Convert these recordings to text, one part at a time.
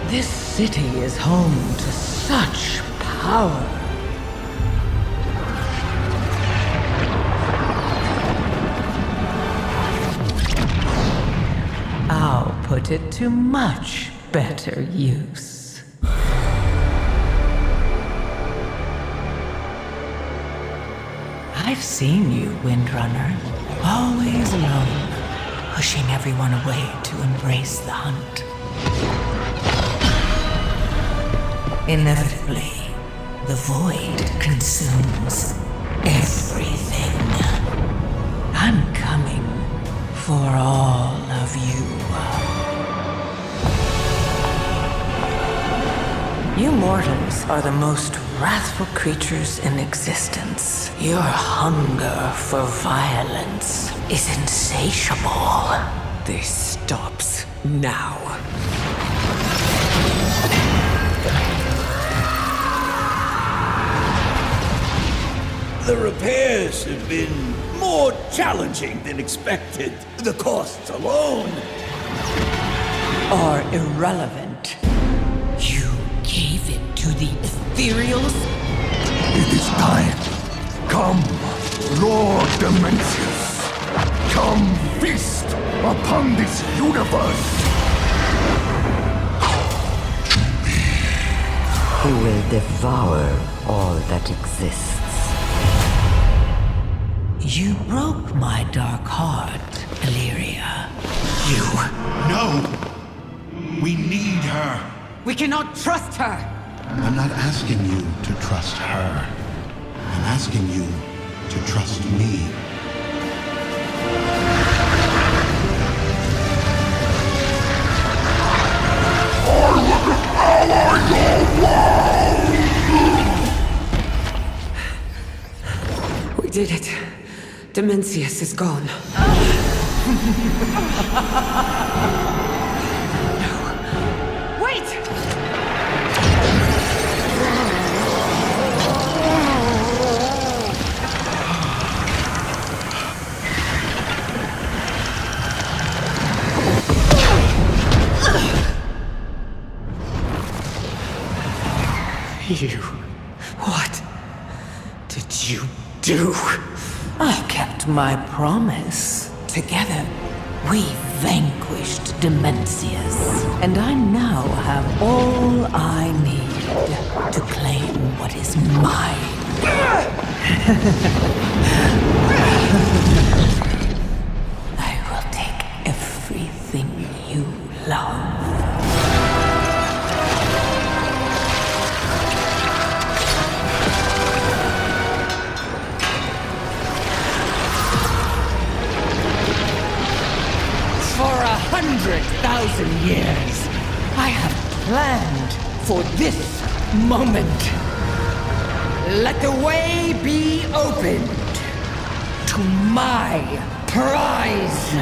This city is home to such power. I'll put it to much better use. I've seen you, Windrunner. Always alone, pushing everyone away to embrace the hunt. Inevitably, the void consumes everything. I'm coming for all of you. You mortals are the most wrathful creatures in existence. Your hunger for violence is insatiable. This stops now. The repairs have been more challenging than expected. The costs alone are irrelevant. You gave it to the ethereals? It is time. Come, Lord Dimensius. Come feast upon this universe. Who will devour all that exists. You broke my dark heart, Alleria. You... No! We need her! We cannot trust her! I'm not asking you to trust her. I'm asking you to trust me. We did it. Dimensius is gone. No. Wait! You... What did you do? I kept my promise. Together, we vanquished Dimensius. And I now have all I need to claim what is mine. I will take everything you love. For 100,000 years, I have planned for this moment. Let the way be opened to my prize.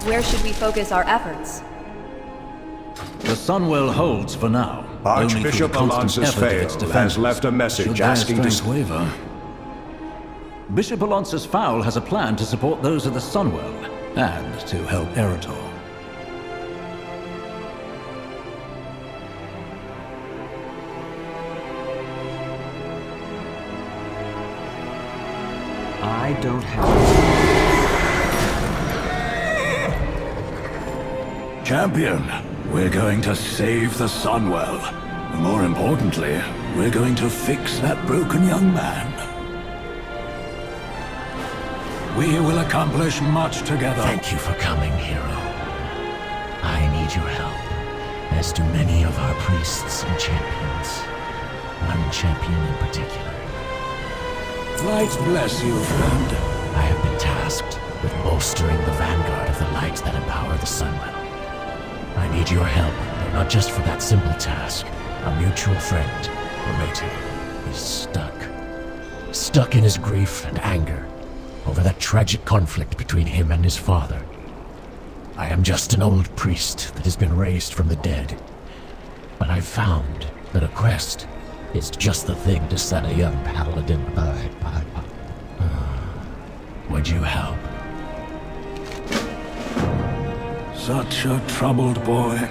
Where should we focus our efforts? The Sunwell holds for now. Archbishop Alonsus Faol has left a message asking to waver. Bishop Alonsus Faol has a plan to support those of the Sunwell, and to help Arator. I don't have... Champion, we're going to save the Sunwell. More importantly, we're going to fix that broken young man. We will accomplish much together. Thank you for coming, hero. I need your help, as do many of our priests and champions. One champion in particular. Light bless you, friend. I have been tasked with bolstering the vanguard of the light that empower the Sunwell. I need your help, though not just for that simple task. A mutual friend, Arator, is stuck. Stuck in his grief and anger over that tragic conflict between him and his father. I am just an old priest that has been raised from the dead. But I've found that a quest is just the thing to set a young paladin by. Would you help? Such a troubled boy.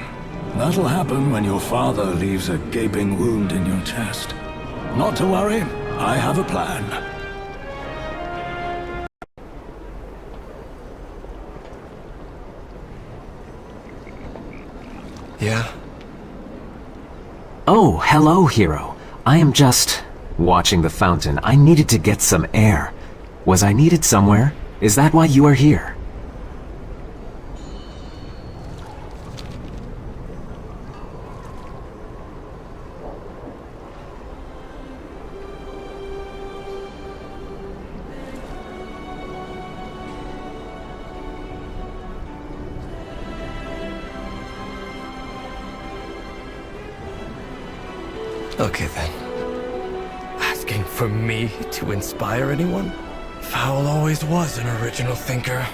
That'll happen when your father leaves a gaping wound in your chest. Not to worry, I have a plan. Yeah? Oh, hello, hero. I am just watching the fountain. I needed to get some air. Was I needed somewhere? Is that why you are here? Okay then. Asking for me to inspire anyone? Faol always was an original thinker.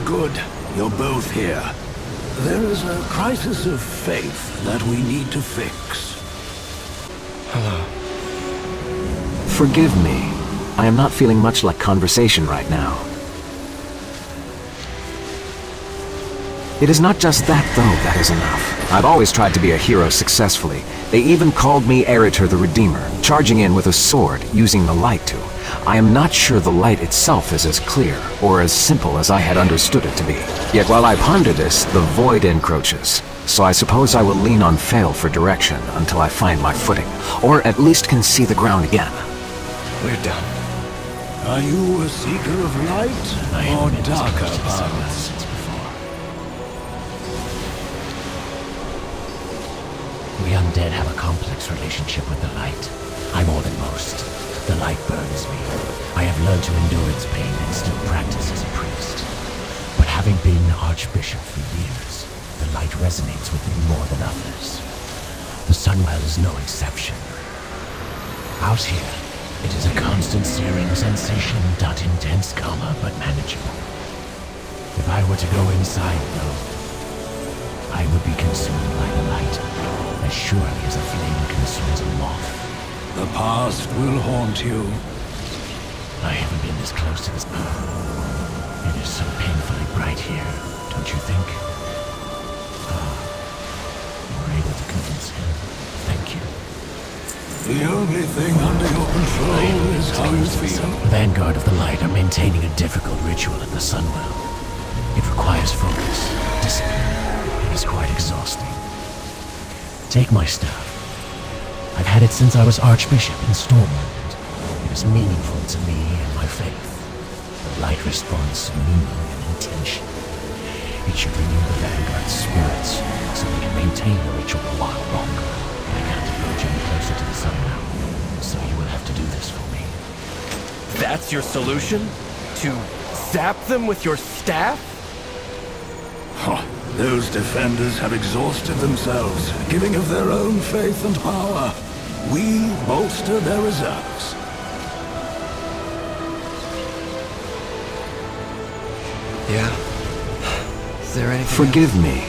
Good. You're both here. There is a crisis of faith that we need to fix. Hello. Forgive me. I am not feeling much like conversation right now. It is not just that, though, that is enough. I've always tried to be a hero successfully. They even called me Arator the Redeemer, charging in with a sword, using the light to. I am not sure the light itself is as clear, or as simple as I had understood it to be. Yet while I ponder this, the void encroaches. So I suppose I will lean on Faol for direction until I find my footing, or at least can see the ground again. We're done. Are you a seeker of light, or darker paths? We undead have a complex relationship with the light. I more than most. The light burns me. I have learned to endure its pain and still practice as a priest. But having been Archbishop for years, the light resonates with me more than others. The Sunwell is no exception. Out here, it is a constant searing sensation, not intense, calmer, but manageable. If I were to go inside, though, I would be consumed by the light, as surely as a flame consumes a moth. The past will haunt you. I haven't been this close to this path. It is so painfully bright here, don't you think? You were able to convince him. Thank you. The only thing under your control is how you feel. The Vanguard of the Light are maintaining a difficult ritual at the Sunwell. It requires focus, discipline. It is quite exhausting. Take my staff. I've had it since I was Archbishop in Stormwind. It is meaningful to me and my faith. The light responds to meaning and intention. It should renew the Vanguard's spirits, so we can maintain the ritual a while longer. I can't approach any closer to the sun now, so you will have to do this for me. That's your solution? To zap them with your staff? Huh. Those defenders have exhausted themselves, giving of their own faith and power. We bolster their reserves. Yeah. Is there anything Forgive me.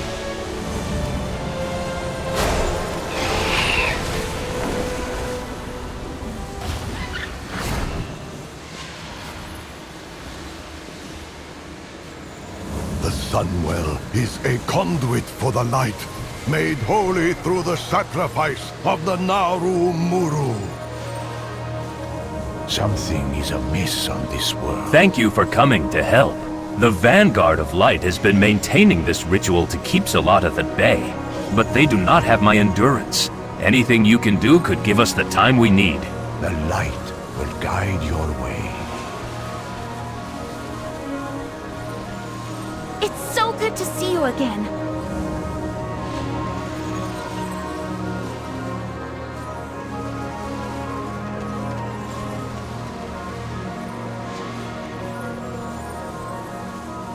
Sunwell is a conduit for the light, made holy through the sacrifice of the Naru Muru. Something is amiss on this world. Thank you for coming to help. The Vanguard of Light has been maintaining this ritual to keep Zalatath at bay, but they do not have my endurance. Anything you can do could give us the time we need. The light will guide your way. It's so good to see you again.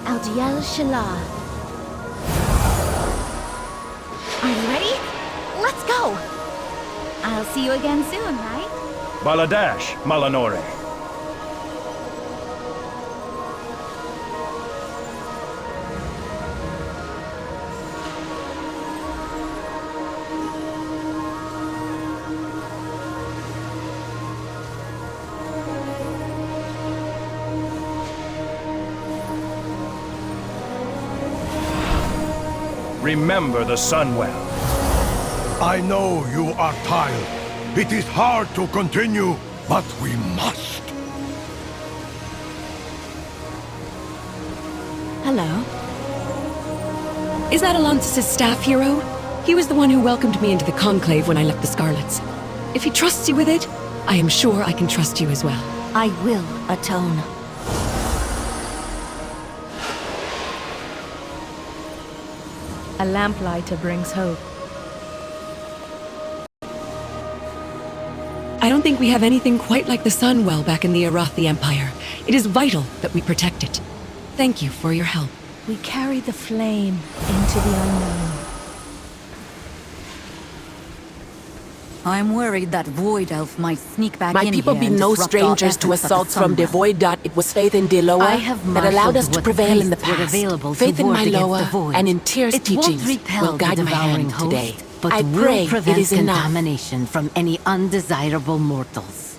Aldiel Shala. Are you ready? Let's go! I'll see you again soon, right? Baladash, Malanore. Remember the Sunwell. I know you are tired. It is hard to continue, but we must. Hello. Is that Alonsus' staff hero? He was the one who welcomed me into the Conclave when I left the Scarlets. If he trusts you with it, I am sure I can trust you as well. I will atone. A lamplighter brings hope. I don't think we have anything quite like the Sunwell back in the Azeroth Empire. It is vital that we protect it. Thank you for your help. We carry the flame into the unknown. I'm worried that Void Elf might sneak back My in people here be and no disrupt our strangers to efforts at the assaults from the Sunwell. Void. It was faith in Deloa I have that allowed us marshaled to what prevail in the priests were past. available to Faith in ward my against Loa the Void. and in Tyr's It teachings won't repel will guide the my devouring hand host, today. but I will pray it prevent is enough. contamination from any undesirable mortals.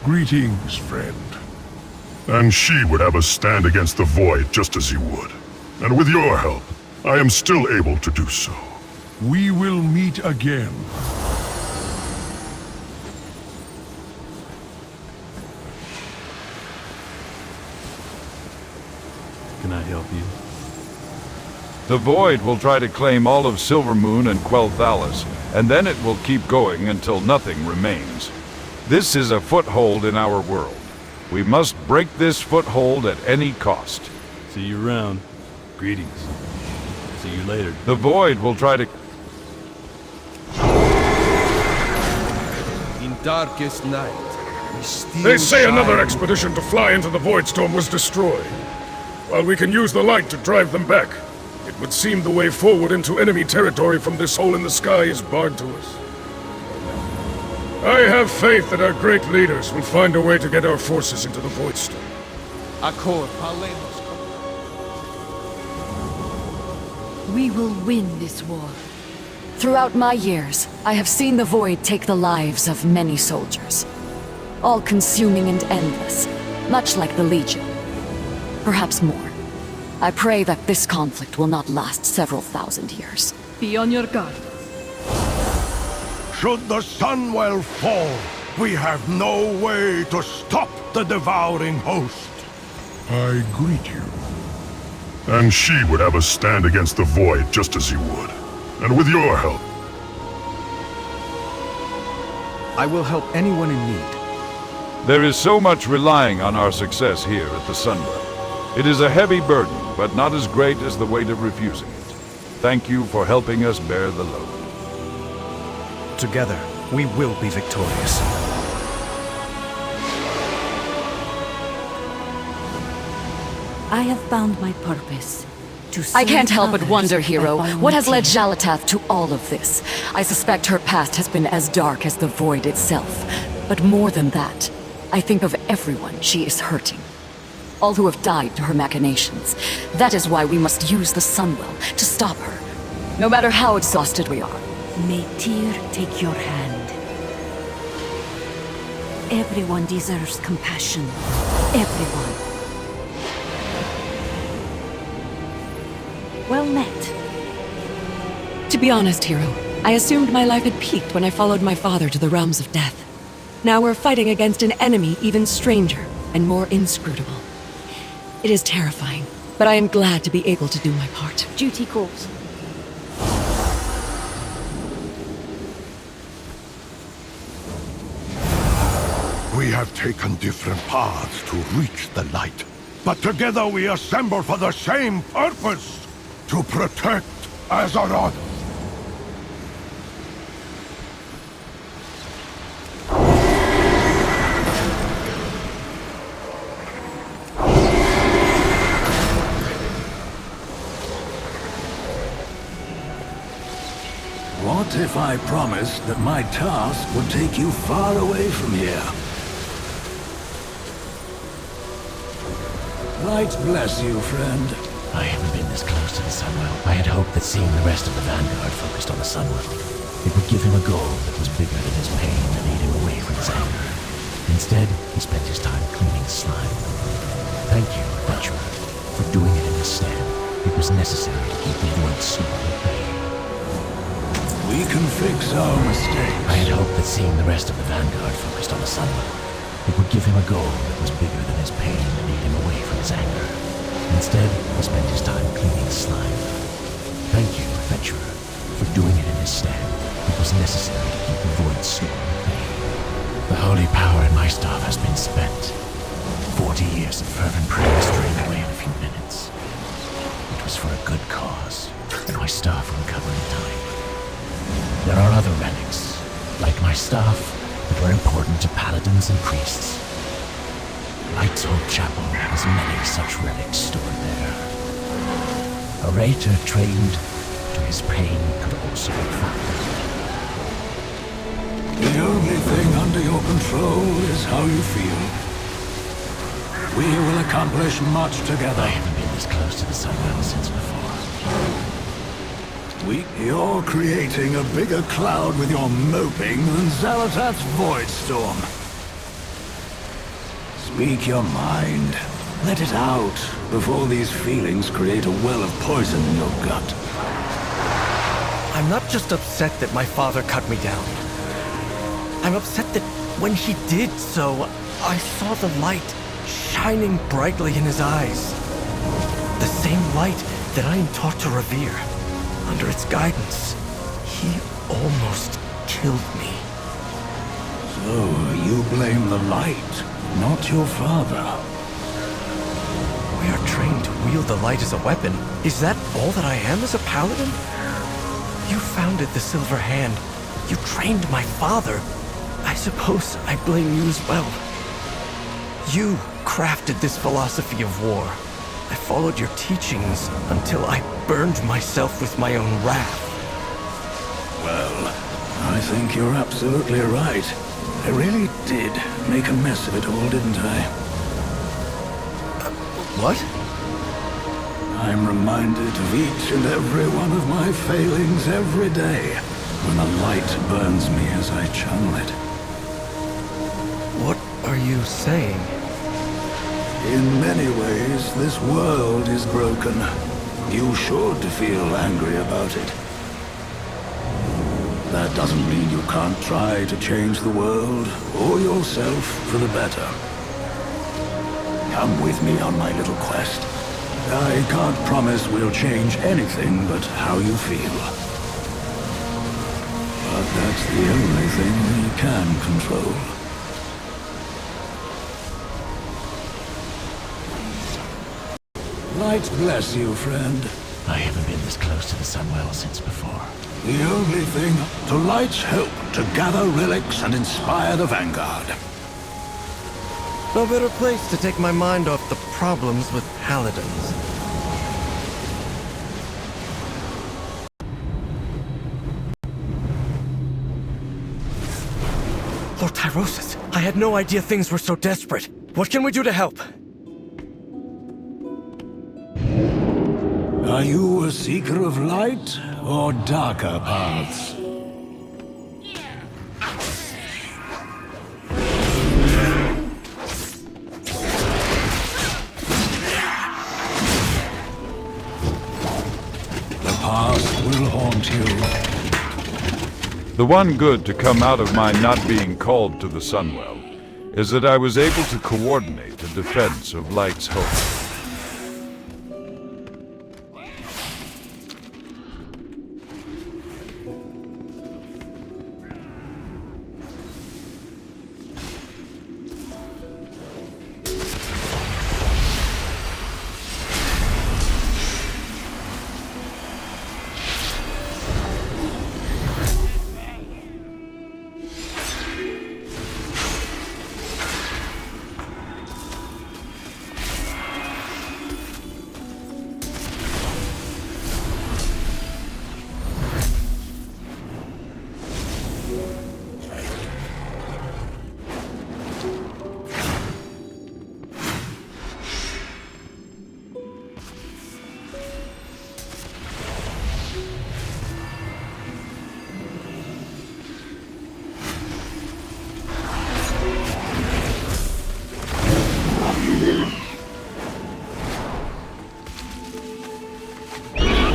Greetings, friend. And she would have us stand against the Void just as you would. And with your help, I am still able to do so. We will meet again. Can I help you? The Void will try to claim all of Silvermoon and Quel'Thalas, and then it will keep going until nothing remains. This is a foothold in our world. We must break this foothold at any cost. See you around. Greetings. See you later. The Void will try to... In darkest night, we still They say shine. another expedition to fly into the Voidstorm was destroyed. While we can use the light to drive them back, it would seem the way forward into enemy territory from this hole in the sky is barred to us. I have faith that our great leaders will find a way to get our forces into the Voidstorm. Accord, Palemos. We will win this war. Throughout my years, I have seen the Void take the lives of many soldiers. All-consuming and endless, much like the Legion. Perhaps more. I pray that this conflict will not last several thousand years. Be on your guard. Should the Sunwell fall, we have no way to stop the devouring host. I greet you. And she would have us stand against the Void just as you would. And with your help. I will help anyone in need. There is so much relying on our success here at the Sunwell. It is a heavy burden, but not as great as the weight of refusing it. Thank you for helping us bear the load. Together, we will be victorious. I have found my purpose. I can't help but others wonder, by hero, what has led volunteering. Jalatath to all of this? I suspect her past has been as dark as the Void itself. But more than that, I think of everyone she is hurting. All who have died to her machinations. That is why we must use the Sunwell to stop her. No matter how exhausted we are. May Tyr take your hand. Everyone deserves compassion. Everyone. Well met. To be honest, hero, I assumed my life had peaked when I followed my father to the realms of death. Now we're fighting against an enemy even stranger and more inscrutable. It is terrifying, but I am glad to be able to do my part. Duty calls. We have taken different paths to reach the light, but together we assemble for the same purpose, to protect Azeroth. What if I promised that my task would take you far away from here? Light bless you, friend. I haven't been this close to the Sunwell. I had hoped that seeing the rest of the Vanguard focused on the Sunwell, it would give him a goal that was bigger than his pain and lead him away from his anger. Instead, he spent his time cleaning slime. Thank you, Adventurer, for doing it in this stand. It was necessary to keep the Worldsoul at bay. We can fix our mistakes. I had hoped that seeing the rest of the Vanguard focused on the Sunwell, it would give him a goal that was bigger than his pain and lead him away from his anger. Instead, he spent his time cleaning slime. Thank you, Adventurer, for doing it in his stand. It was necessary to keep the Worldsoul at bay. The holy power in my staff has been spent. 40 years of fervent prayer drained away in a few minutes. It was for a good cause, and my staff will recover in time. There are other relics, like my staff, that were important to paladins and priests. Light's Hope Chapel has many such relics stored there. Arator trained to his pain could also be found. The only thing under your control is how you feel. We will accomplish much together. I haven't been this close to the Sunwell since before. You're creating a bigger cloud with your moping than Xal'atath's Voidstorm. Speak your mind. Let it out before these feelings create a well of poison in your gut. I'm not just upset that my father cut me down. I'm upset that when he did so, I saw the light shining brightly in his eyes. The same light that I am taught to revere. Under its guidance, he almost killed me. So, you blame the light, not your father. We are trained to wield the light as a weapon. Is that all that I am as a paladin? You founded the Silver Hand. You trained my father. I suppose I blame you as well. You crafted this philosophy of war. I followed your teachings until I burned myself with my own wrath. Well, I think you're absolutely right. I really did make a mess of it all, didn't I? What? I'm reminded of each and every one of my failings every day when the light burns me as I channel it. What are you saying? In many ways, this world is broken. You should feel angry about it. That doesn't mean you can't try to change the world or yourself for the better. Come with me on my little quest. I can't promise we'll change anything but how you feel. But that's the only thing we can control. Light bless you, friend. I haven't been this close to the Sunwell since before. The only thing to Light's help to gather relics and inspire the Vanguard. No better place to take my mind off the problems with paladins. Lord Tyrosus, I had no idea things were so desperate. What can we do to help? Are you a seeker of light or darker paths? The past will haunt you. The one good to come out of my not being called to the Sunwell is that I was able to coordinate the defense of Light's Hope.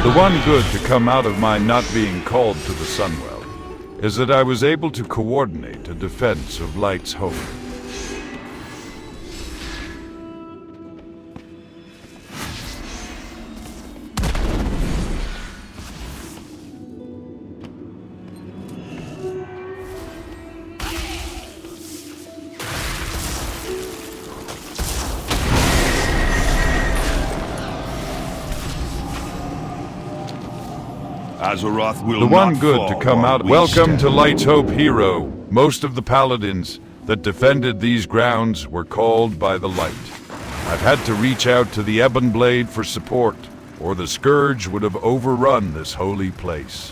The one good to come out of my not being called to the Sunwell is that I was able to coordinate a defense of Light's home. Azeroth will the one not good fall to come while out. we Welcome stand. to Light's Hope, hero. Most of the paladins that defended these grounds were called by the Light. I've had to reach out to the Ebon Blade for support, or the Scourge would have overrun this holy place.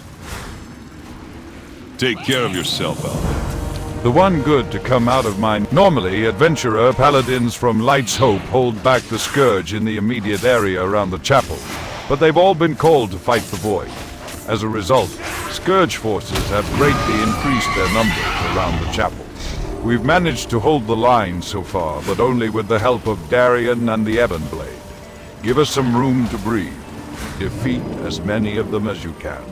Take care of yourself out there. The one good to come out of my... Normally, adventurer paladins from Light's Hope hold back the Scourge in the immediate area around the chapel, but they've all been called to fight the Void. As a result, Scourge forces have greatly increased their numbers around the chapel. We've managed to hold the line so far, but only with the help of Darien and the Ebon Blade. Give us some room to breathe. Defeat as many of them as you can.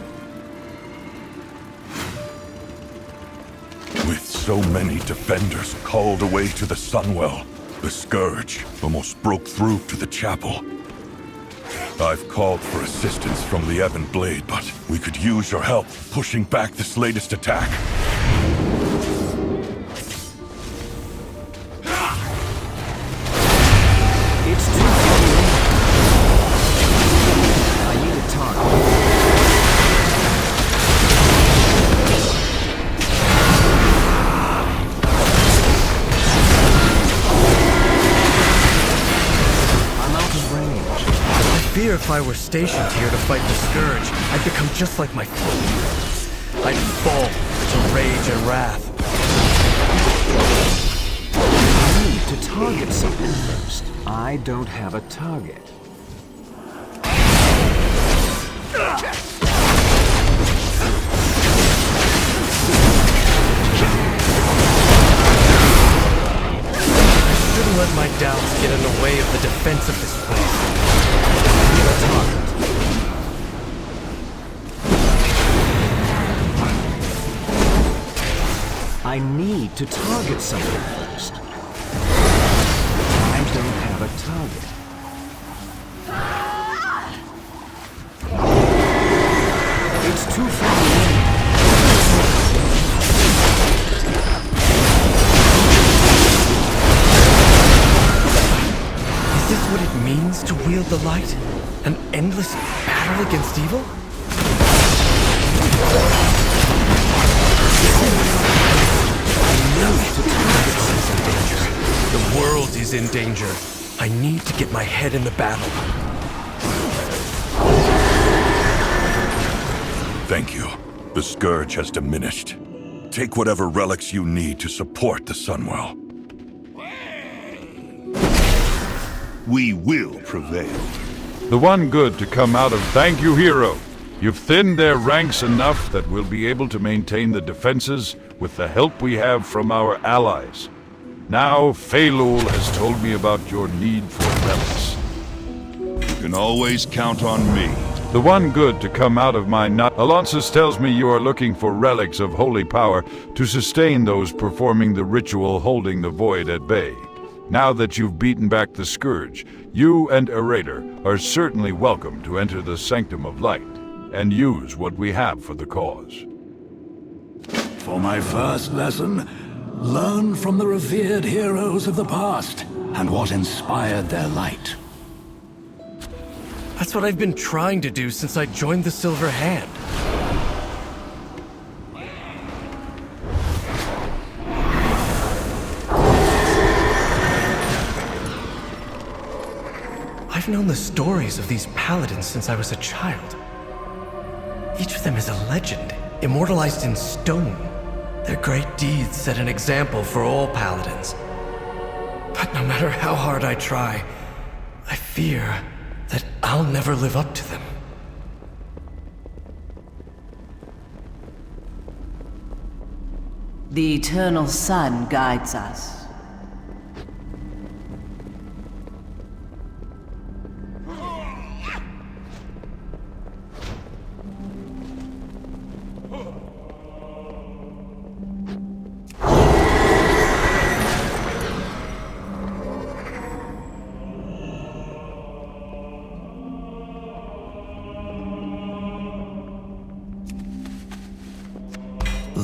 With so many defenders called away to the Sunwell, the Scourge almost broke through to the chapel. I've called for assistance from the Ebon Blade, but we could use your help pushing back this latest attack. It's too far. I need a target. I'm out of range. I fear if I were stationed here to fight the Scourge, I'd become just like my foe. I'd fall to rage and wrath. I need to target something first. I don't have a target. I shouldn't let my doubts get in the way of the defense of this place. I need a target. I need to target something first. I don't have a target. It's too far away. Is this what it means to wield the light? An endless battle against evil? The world is in danger. I need to get my head in the battle. Thank you. The Scourge has diminished. Take whatever relics you need to support the Sunwell. We will prevail. The one good to come out of... Thank you, hero. You've thinned their ranks enough that we'll be able to maintain the defenses with the help we have from our allies. Now, Faol has told me about your need for relics. You can always count on me. The one good to come out of my not... Alonsus tells me you are looking for relics of holy power to sustain those performing the ritual holding the Void at bay. Now that you've beaten back the Scourge, you and Arator are certainly welcome to enter the Sanctum of Light and use what we have for the cause. For my first lesson, learn from the revered heroes of the past and what inspired their light. That's what I've been trying to do since I joined the Silver Hand. I've known the stories of these paladins since I was a child. Each of them is a legend, immortalized in stone. Their great deeds set an example for all paladins. But no matter how hard I try, I fear that I'll never live up to them. The eternal sun guides us.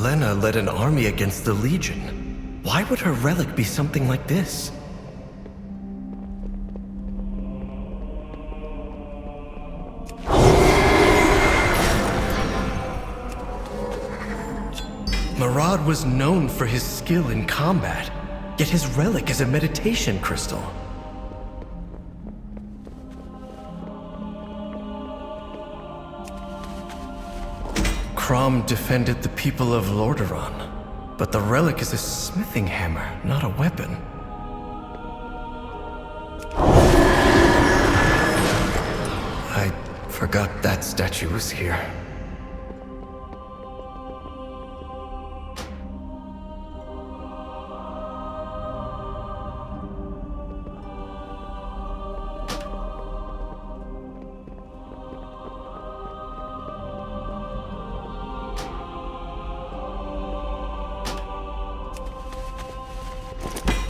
Lena led an army against the Legion. Why would her relic be something like this? Marad was known for his skill in combat, yet his relic is a meditation crystal. Crom defended the people of Lordaeron, but the relic is a smithing hammer, not a weapon. I forgot that statue was here.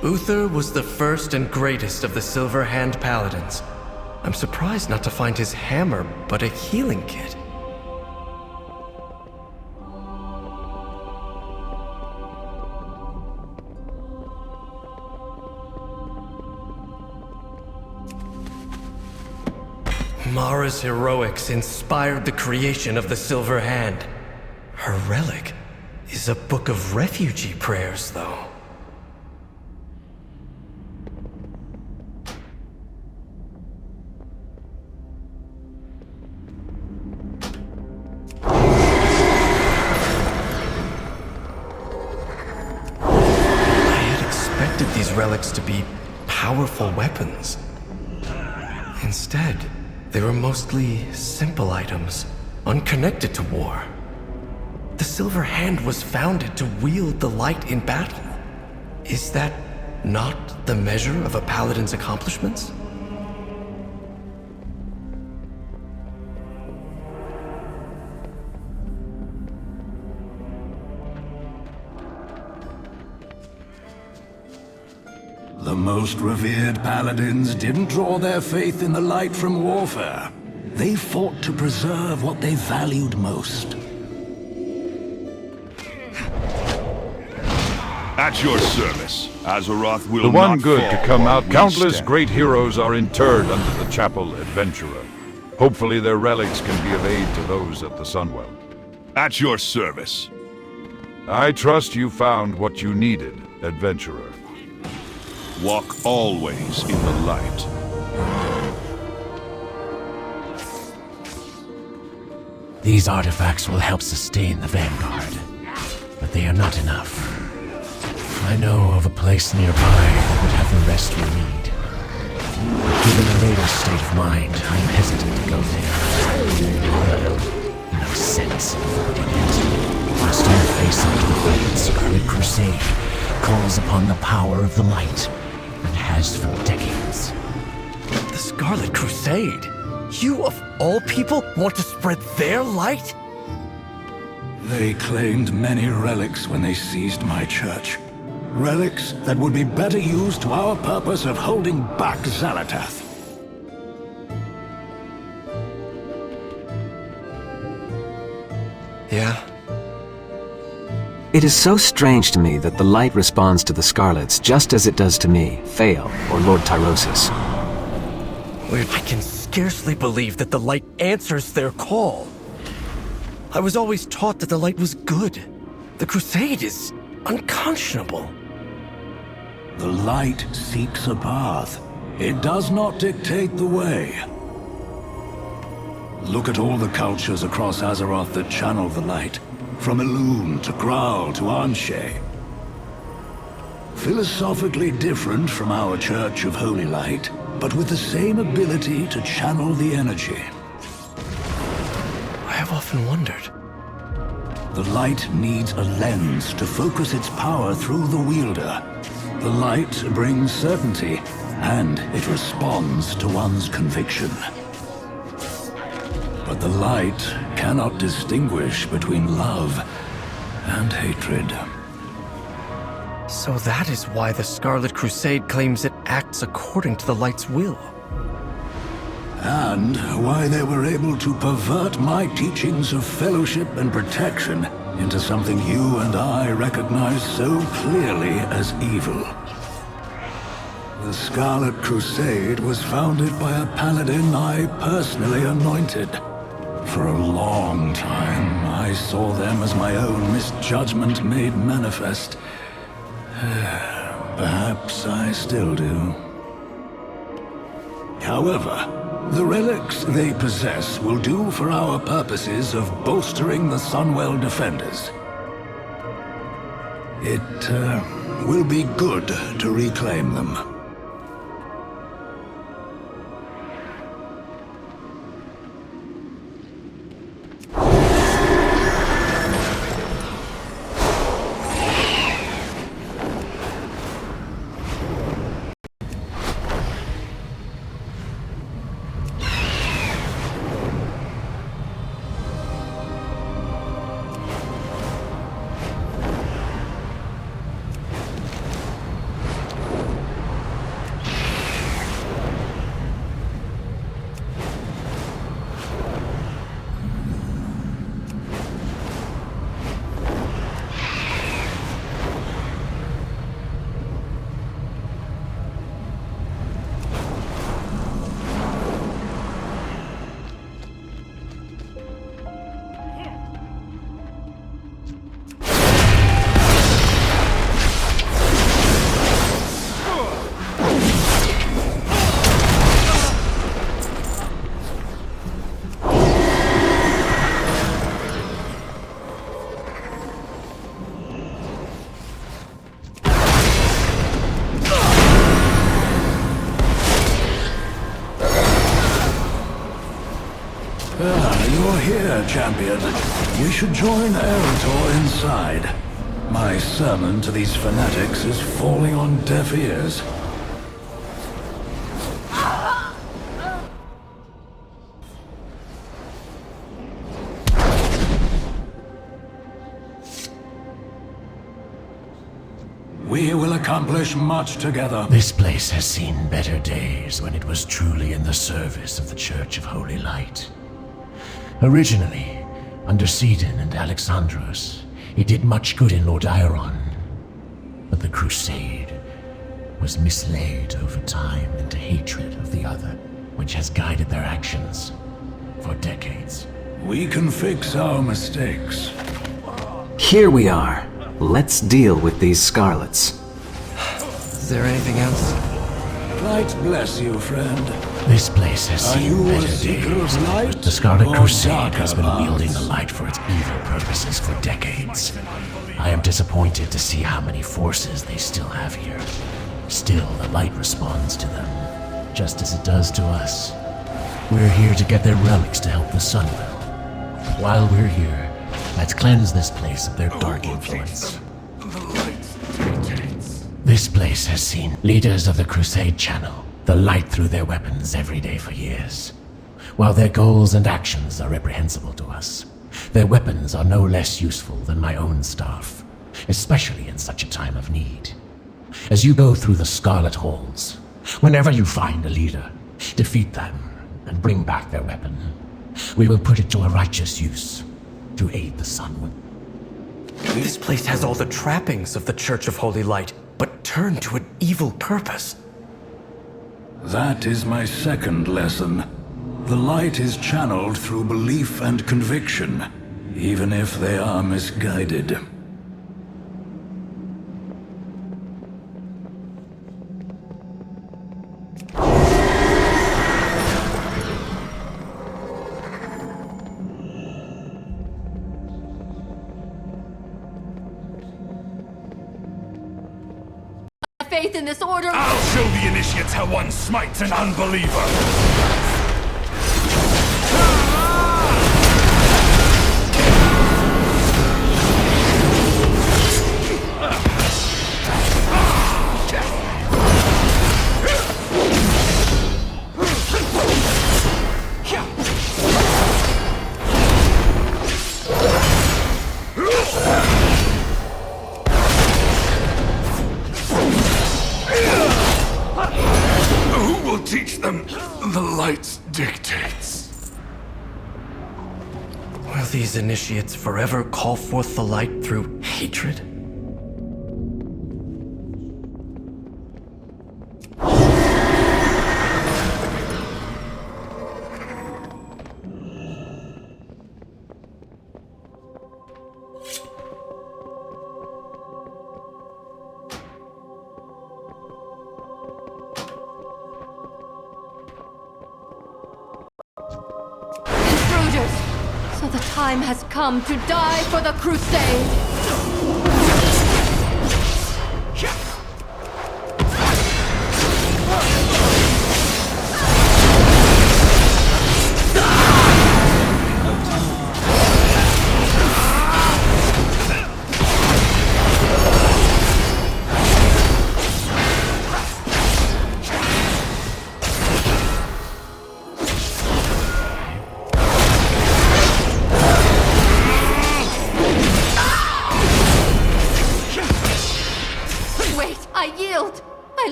Uther was the first and greatest of the Silver Hand Paladins. I'm surprised not to find his hammer, but a healing kit. Mara's heroics inspired the creation of the Silver Hand. Her relic is a book of refugee prayers, though. Relics to be powerful weapons. Instead, they were mostly simple items, unconnected to war. The Silver Hand was founded to wield the light in battle. Is that not the measure of a paladin's accomplishments? The most revered paladins didn't draw their faith in the light from warfare. They fought to preserve what they valued most. At your service, Azeroth will The not one good fall to come while out, we countless stand. great heroes are interred under the chapel Adventurer. Hopefully their relics can be of aid to those at the Sunwell. At your service. I trust you found what you needed, Adventurer. Walk always in the light. These artifacts will help sustain the Vanguard, but they are not enough. I know of a place nearby that would have the rest we need. But given Arator's state of mind, I am hesitant to go there. No sense in avoiding it. Must you face up to the fight that Scarlet Crusade calls upon the power of the light, and has for decades. The Scarlet Crusade? You, of all people, want to spread their light? They claimed many relics when they seized my church. Relics that would be better used to our purpose of holding back Xalatath. Yeah? It is so strange to me that the light responds to the Scarlets just as it does to me, Faol, or Lord Tyrosus. I can scarcely believe that the light answers their call. I was always taught that the light was good. The Crusade is unconscionable. The light seeks a path. It does not dictate the way. Look at all the cultures across Azeroth that channel the light. From Elune to Graal to Anshe. Philosophically different from our Church of Holy Light, but with the same ability to channel the energy. I have often wondered. The light needs a lens to focus its power through the wielder. The light brings certainty, and it responds to one's conviction. But the light cannot distinguish between love and hatred. So that is why the Scarlet Crusade claims it acts according to the light's will. And why they were able to pervert my teachings of fellowship and protection into something you and I recognize so clearly as evil. The Scarlet Crusade was founded by a paladin I personally anointed. For a long time, I saw them as my own misjudgment made manifest. Perhaps I still do. However, the relics they possess will do for our purposes of bolstering the Sunwell defenders. It will be good to reclaim them. You're here, champion. We should join Arator inside. My sermon to these fanatics is falling on deaf ears. We will accomplish much together. This place has seen better days when it was truly in the service of the Church of Holy Light. Originally, under Sidon and Alexandros, it did much good in Lord Iron. But the Crusade was mislaid over time into hatred of the other, which has guided their actions for decades. We can fix our mistakes. Here we are. Let's deal with these Scarlets. Is there anything else? Light bless you, friend. This place has seen better days. The Scarlet Crusade has been wielding the light for its evil purposes for decades. I am disappointed to see how many forces they still have here. Still, the light responds to them, just as it does to us. We're here to get their relics to help the Sunwell. While we're here, let's cleanse this place of their dark influence. This place has seen leaders of the Crusade channel the light through their weapons every day for years. While their goals and actions are reprehensible to us, their weapons are no less useful than my own staff, especially in such a time of need. As you go through the Scarlet Halls, whenever you find a leader, defeat them and bring back their weapon. We will put it to a righteous use to aid the Sunwell. This place has all the trappings of the Church of Holy Light, but turned to an evil purpose. That is my second lesson. The light is channeled through belief and conviction, even if they are misguided. Faith in this order. I'll show the initiates how one smites an unbeliever. Teach them the light's dictates. Will these initiates forever call forth the light through hatred? So the time has come to die for the crusade!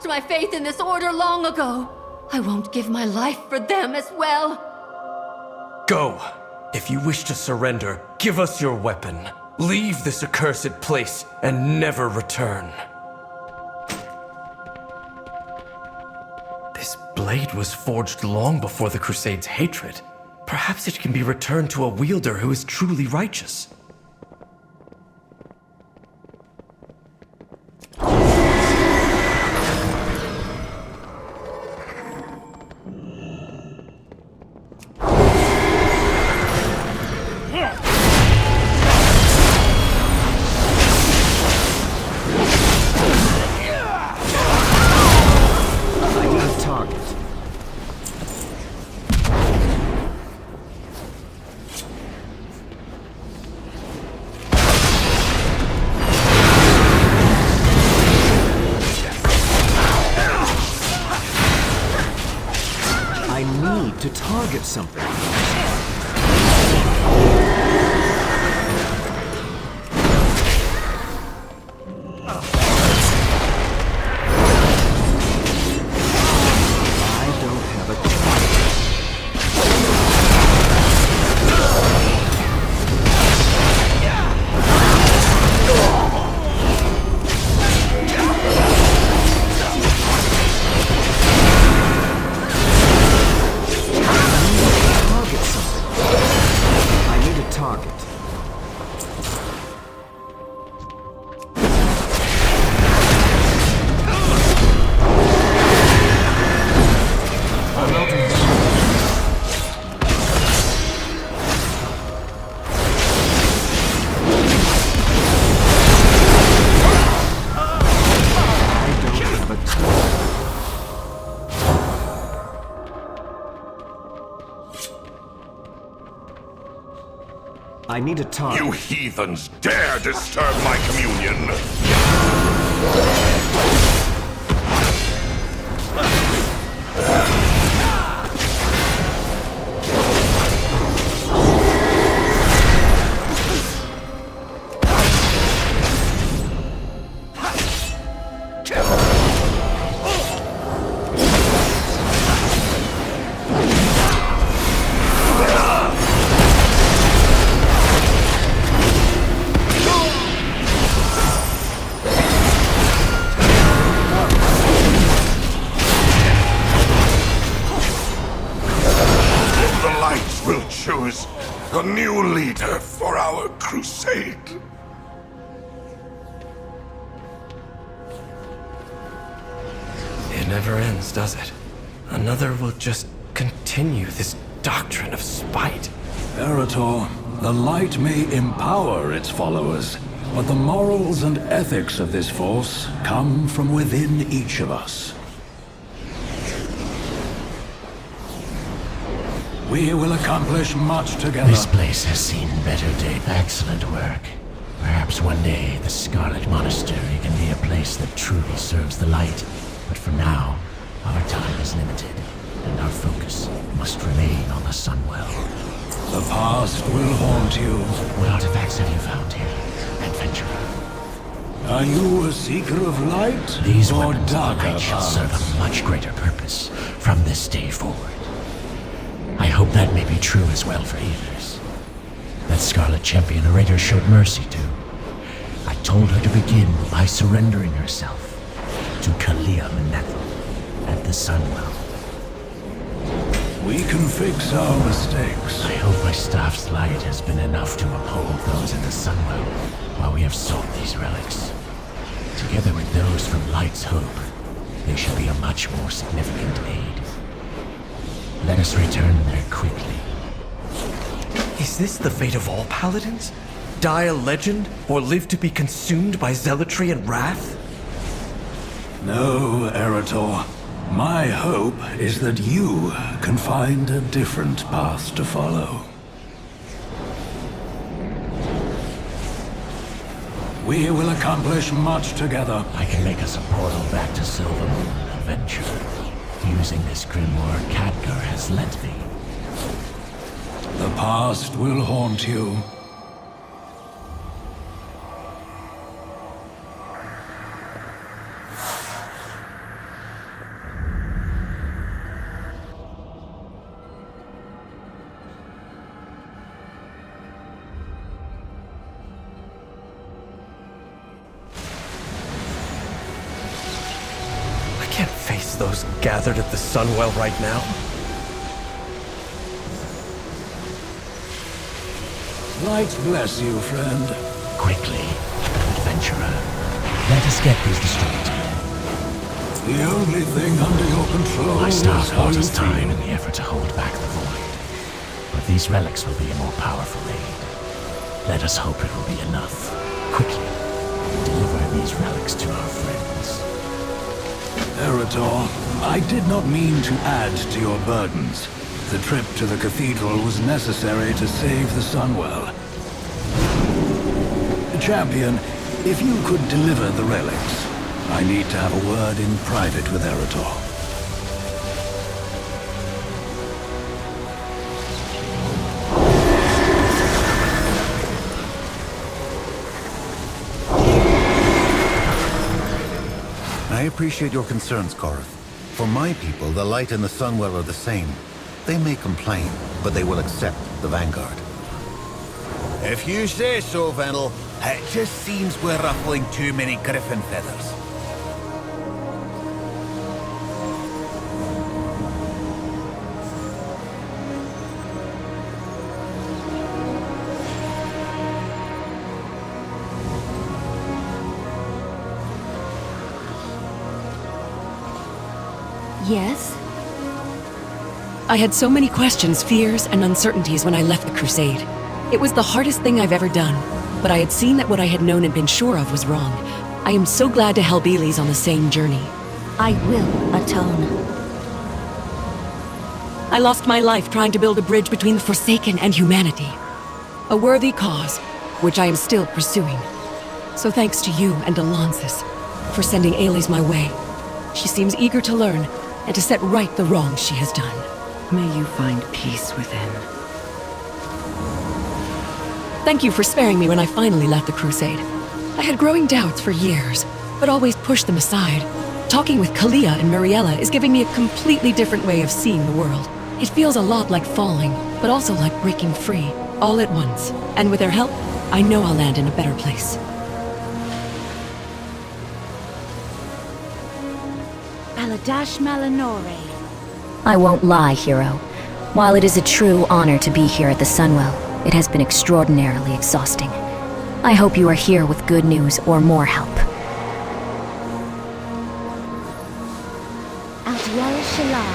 My faith in this order long ago. I won't give my life for them as well. Go! If you wish to surrender, give us your weapon. Leave this accursed place and never return. This blade was forged long before the Crusade's hatred. Perhaps it can be returned to a wielder who is truly righteous. To target something. I need a target. You heathens dare disturb my communion! A new leader for our crusade. It never ends, does it? Another will just continue this doctrine of spite. Arator, the light may empower its followers, but the morals and ethics of this force come from within each of us. We will accomplish much together. This place has seen better days. Excellent work. Perhaps one day the Scarlet Monastery can be a place that truly serves the light. But for now, our time is limited, and our focus must remain on the Sunwell. The past will haunt you. What artifacts have you found here, adventurer? Are you a seeker of light? These or weapons of the darker light shall paths? serve a much greater purpose from this day forward. I hope that may be true as well for healers. that Scarlet Champion Arator showed mercy to. I told her to begin by surrendering herself to Kalia Manethil at the Sunwell. We can fix our mistakes. I hope my staff's light has been enough to uphold those in the Sunwell while we have sought these relics. Together with those from Light's Hope, they should be a much more significant aid. Let us return there quickly. Is this the fate of all paladins? Die a legend, or live to be consumed by zealotry and wrath? No, Arator. My hope is that you can find a different path to follow. We will accomplish much together. I can make us a portal back to Silvermoon, adventure, using this grimoire Khadgar has lent me. The past will haunt you. Those gathered at the Sunwell right now? Light bless you, friend. Quickly, adventurer. Let us get these destroyed. The only thing under your control My staff is how bought you us time feel. in the effort to hold back the void. But these relics will be a more powerful aid. Let us hope it will be enough. Quickly, deliver these relics to our friends. Arator, I did not mean to add to your burdens. The trip to the cathedral was necessary to save the Sunwell. Champion, if you could deliver the relics, I need to have a word in private with Arator. I appreciate your concerns, Korath. For my people, the Light and the Sunwell are the same. They may complain, but they will accept the Vanguard. If you say so, Venel, it just seems we're ruffling too many griffin feathers. Yes? I had so many questions, fears, and uncertainties when I left the Crusade. It was the hardest thing I've ever done, but I had seen that what I had known and been sure of was wrong. I am so glad to help Elise on the same journey. I will atone. I lost my life trying to build a bridge between the Forsaken and humanity. A worthy cause, which I am still pursuing. So thanks to you and Alonsus for sending Elise my way. She seems eager to learn and to set right the wrongs she has done. May you find peace within. Thank you for sparing me when I finally left the Crusade. I had growing doubts for years, but always pushed them aside. Talking with Kalia and Muriella is giving me a completely different way of seeing the world. It feels a lot like falling, but also like breaking free, all at once. And with their help, I know I'll land in a better place. Baladash Malanore. I won't lie, hero. While it is a true honor to be here at the Sunwell, it has been extraordinarily exhausting. I hope you are here with good news or more help. Altiel Shalar.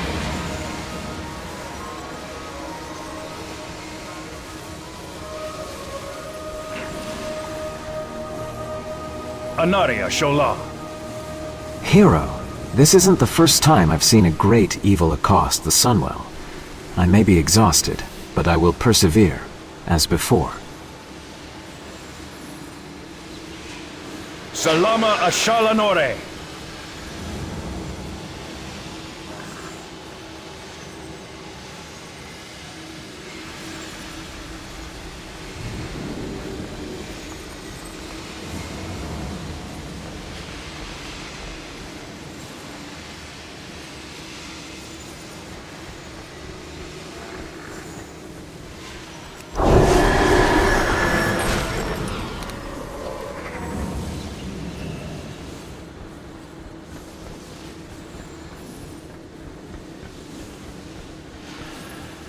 Anaria Shola. Hero, this isn't the first time I've seen a great evil accost the Sunwell. I may be exhausted, but I will persevere, as before. Salama Ashalanore.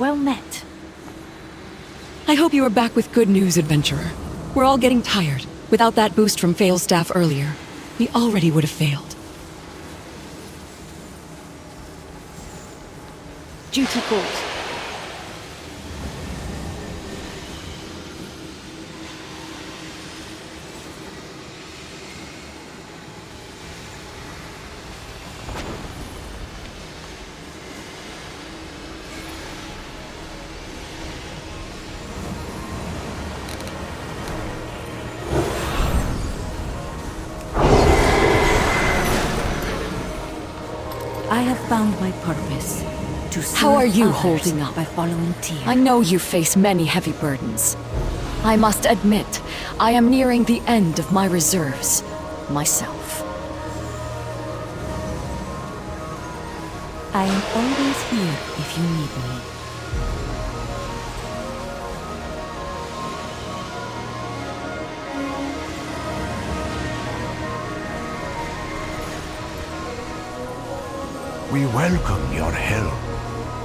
Well met. I hope you are back with good news, adventurer. We're all getting tired. Without that boost from Faol's staff earlier, we already would have failed. Duty calls. I have found my purpose. How are you holding up? By following Tia. I know you face many heavy burdens. I must admit, I am nearing the end of my reserves, myself. I am always here if you need me. We welcome your help.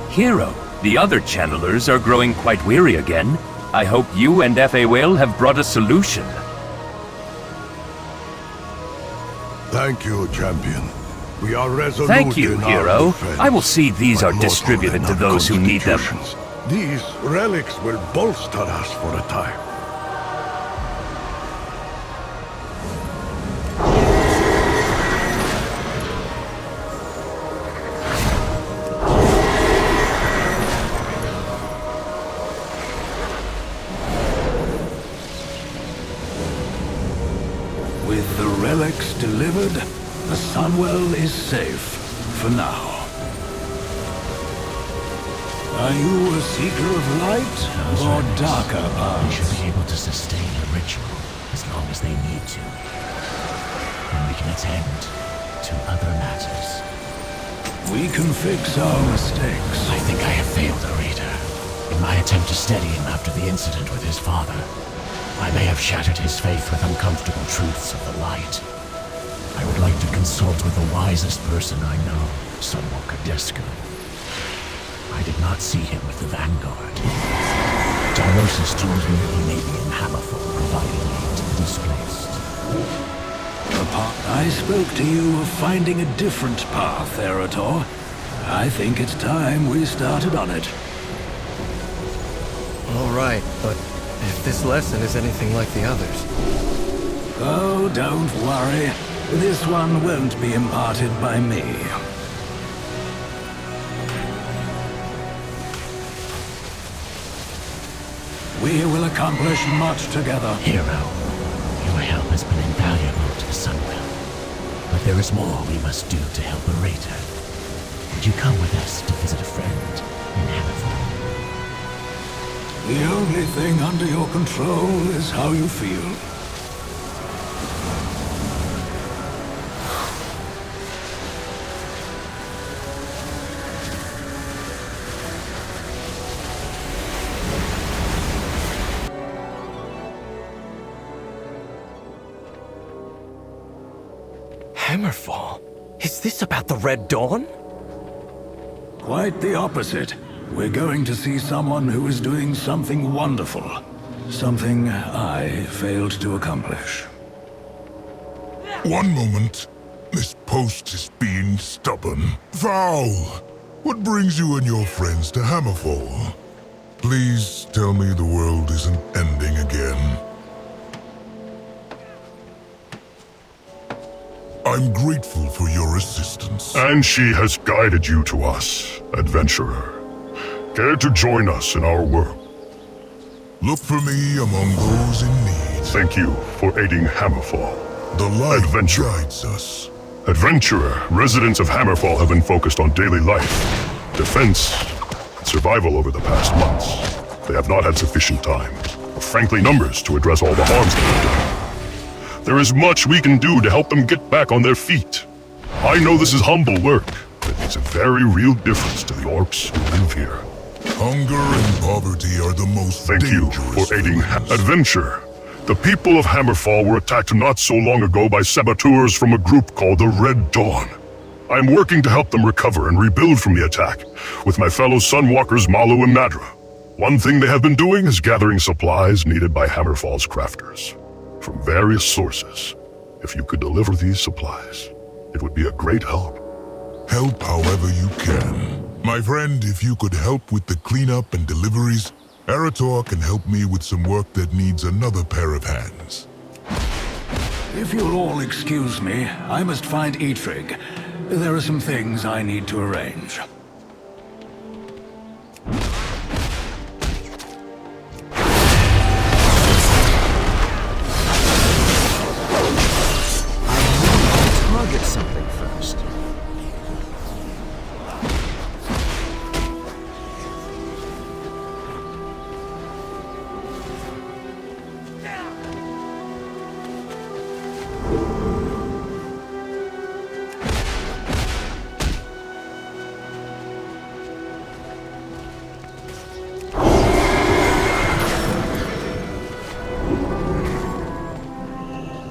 Hero, the other channelers are growing quite weary again. I hope you and F.A. Whale have brought a solution. Thank you, champion. We are resolute. Thank you, in our Hero. defense, I will see these but are mortal distributed in to our those who need them. constitutions. These relics will bolster us for a time. With the relics delivered, the Sunwell is safe, for now. Are you a seeker of light, or darker They paths? should be able to sustain the ritual as long as they need to. Then we can attend to other matters. We can fix our mistakes. I think I have failed, Arator. In my attempt to steady him after the incident with his father, I may have shattered his faith with uncomfortable truths of the light. I would like to consult with the wisest person I know, Sunwalker Deska. I did not see him with the Vanguard. Alonsus told me he may be in Hammerfall providing aid to the displaced. I spoke to you of finding a different path, Arator. I think it's time we started on it. All right, but if this lesson is anything like the others... Oh, don't worry. This one won't be imparted by me. We will accomplish much together. Hero, your help has been invaluable to Sunwell. But there is more we must do to help Arator. Would you come with us to visit a friend in Hammerfall? The only thing under your control is how you feel. Hammerfall? Is this about the Red Dawn? Quite the opposite. We're going to see someone who is doing something wonderful. Something I failed to accomplish. One moment. This post is being stubborn. Faol, what brings you and your friends to Hammerfall? Please tell me the world isn't ending again. I'm grateful for your assistance. And she has guided you to us, adventurer. Care to join us in our work? Look for me among those in need. Thank you for aiding Hammerfall. The light guides us. Adventurer, residents of Hammerfall have been focused on daily life, defense, and survival over the past months. They have not had sufficient time, or frankly numbers, to address all the harms they have done. There is much we can do to help them get back on their feet. I know this is humble work, but it makes a very real difference to the orcs who live here. Hunger and poverty are the most dangerous. Thank you for aiding Adventure. The people of Hammerfall were attacked not so long ago by saboteurs from a group called the Red Dawn. I am working to help them recover and rebuild from the attack, with my fellow Sunwalkers Malu and Madra. One thing they have been doing is gathering supplies needed by Hammerfall's crafters, from various sources. If you could deliver these supplies, it would be a great help. Help however you can. My friend, if you could help with the cleanup and deliveries, Arator can help me with some work that needs another pair of hands. If you'll all excuse me, I must find Eitrig. There are some things I need to arrange. Target something first.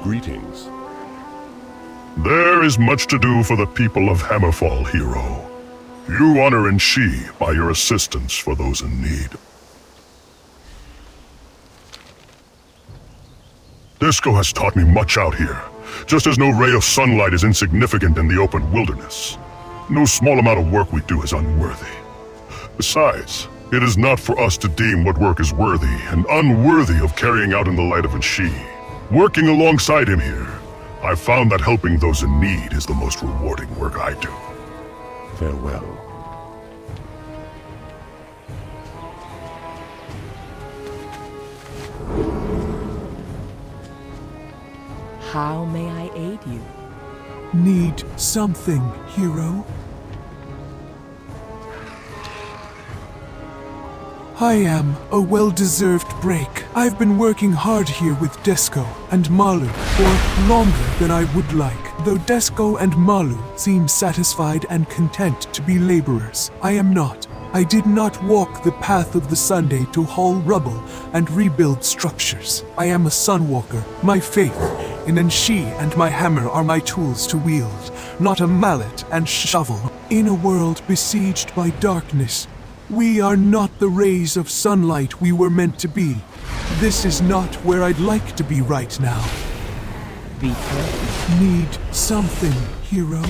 Greetings. There is much to do for the people of Hammerfall, hero. You honor and she by your assistance for those in need. Disco has taught me much out here, just as no ray of sunlight is insignificant in the open wilderness. No small amount of work we do is unworthy. Besides, it is not for us to deem what work is worthy and unworthy of carrying out in the light of Anshi. Working alongside him here, I've found that helping those in need is the most rewarding work I do. Farewell. How may I aid you? Need something, hero? I am a well-deserved break. I've been working hard here with Desco and Malu for longer than I would like. Though Desco and Malu seem satisfied and content to be laborers, I am not. I did not walk the path of the Sunday to haul rubble and rebuild structures. I am a Sunwalker. My faith in Anshi and my hammer are my tools to wield, not a mallet and shovel. In a world besieged by darkness, we are not the rays of sunlight we were meant to be. This is not where I'd like to be right now. Be careful. Need something, hero?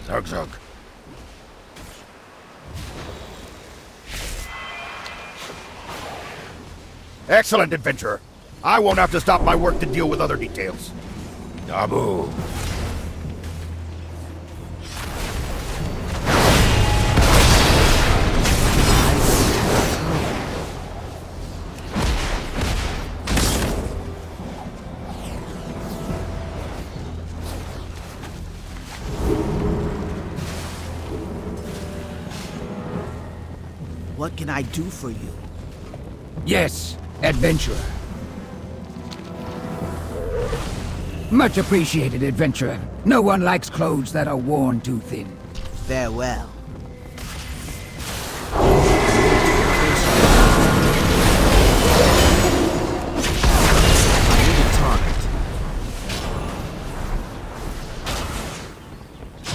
Zug zug. Excellent, adventurer. I won't have to stop my work to deal with other details. Abu. What can I do for you? Yes, adventurer. Much appreciated, adventurer. No one likes clothes that are worn too thin. Farewell.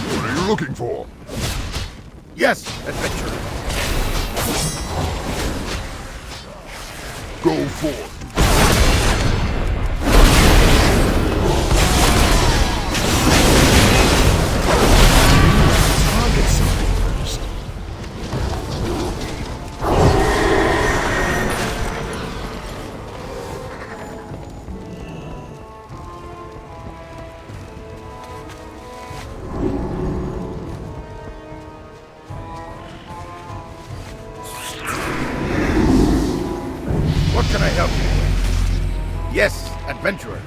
What are you looking for? Yes, adventurer. Go forth. Target something first. What can I help you with? Yes, adventurer.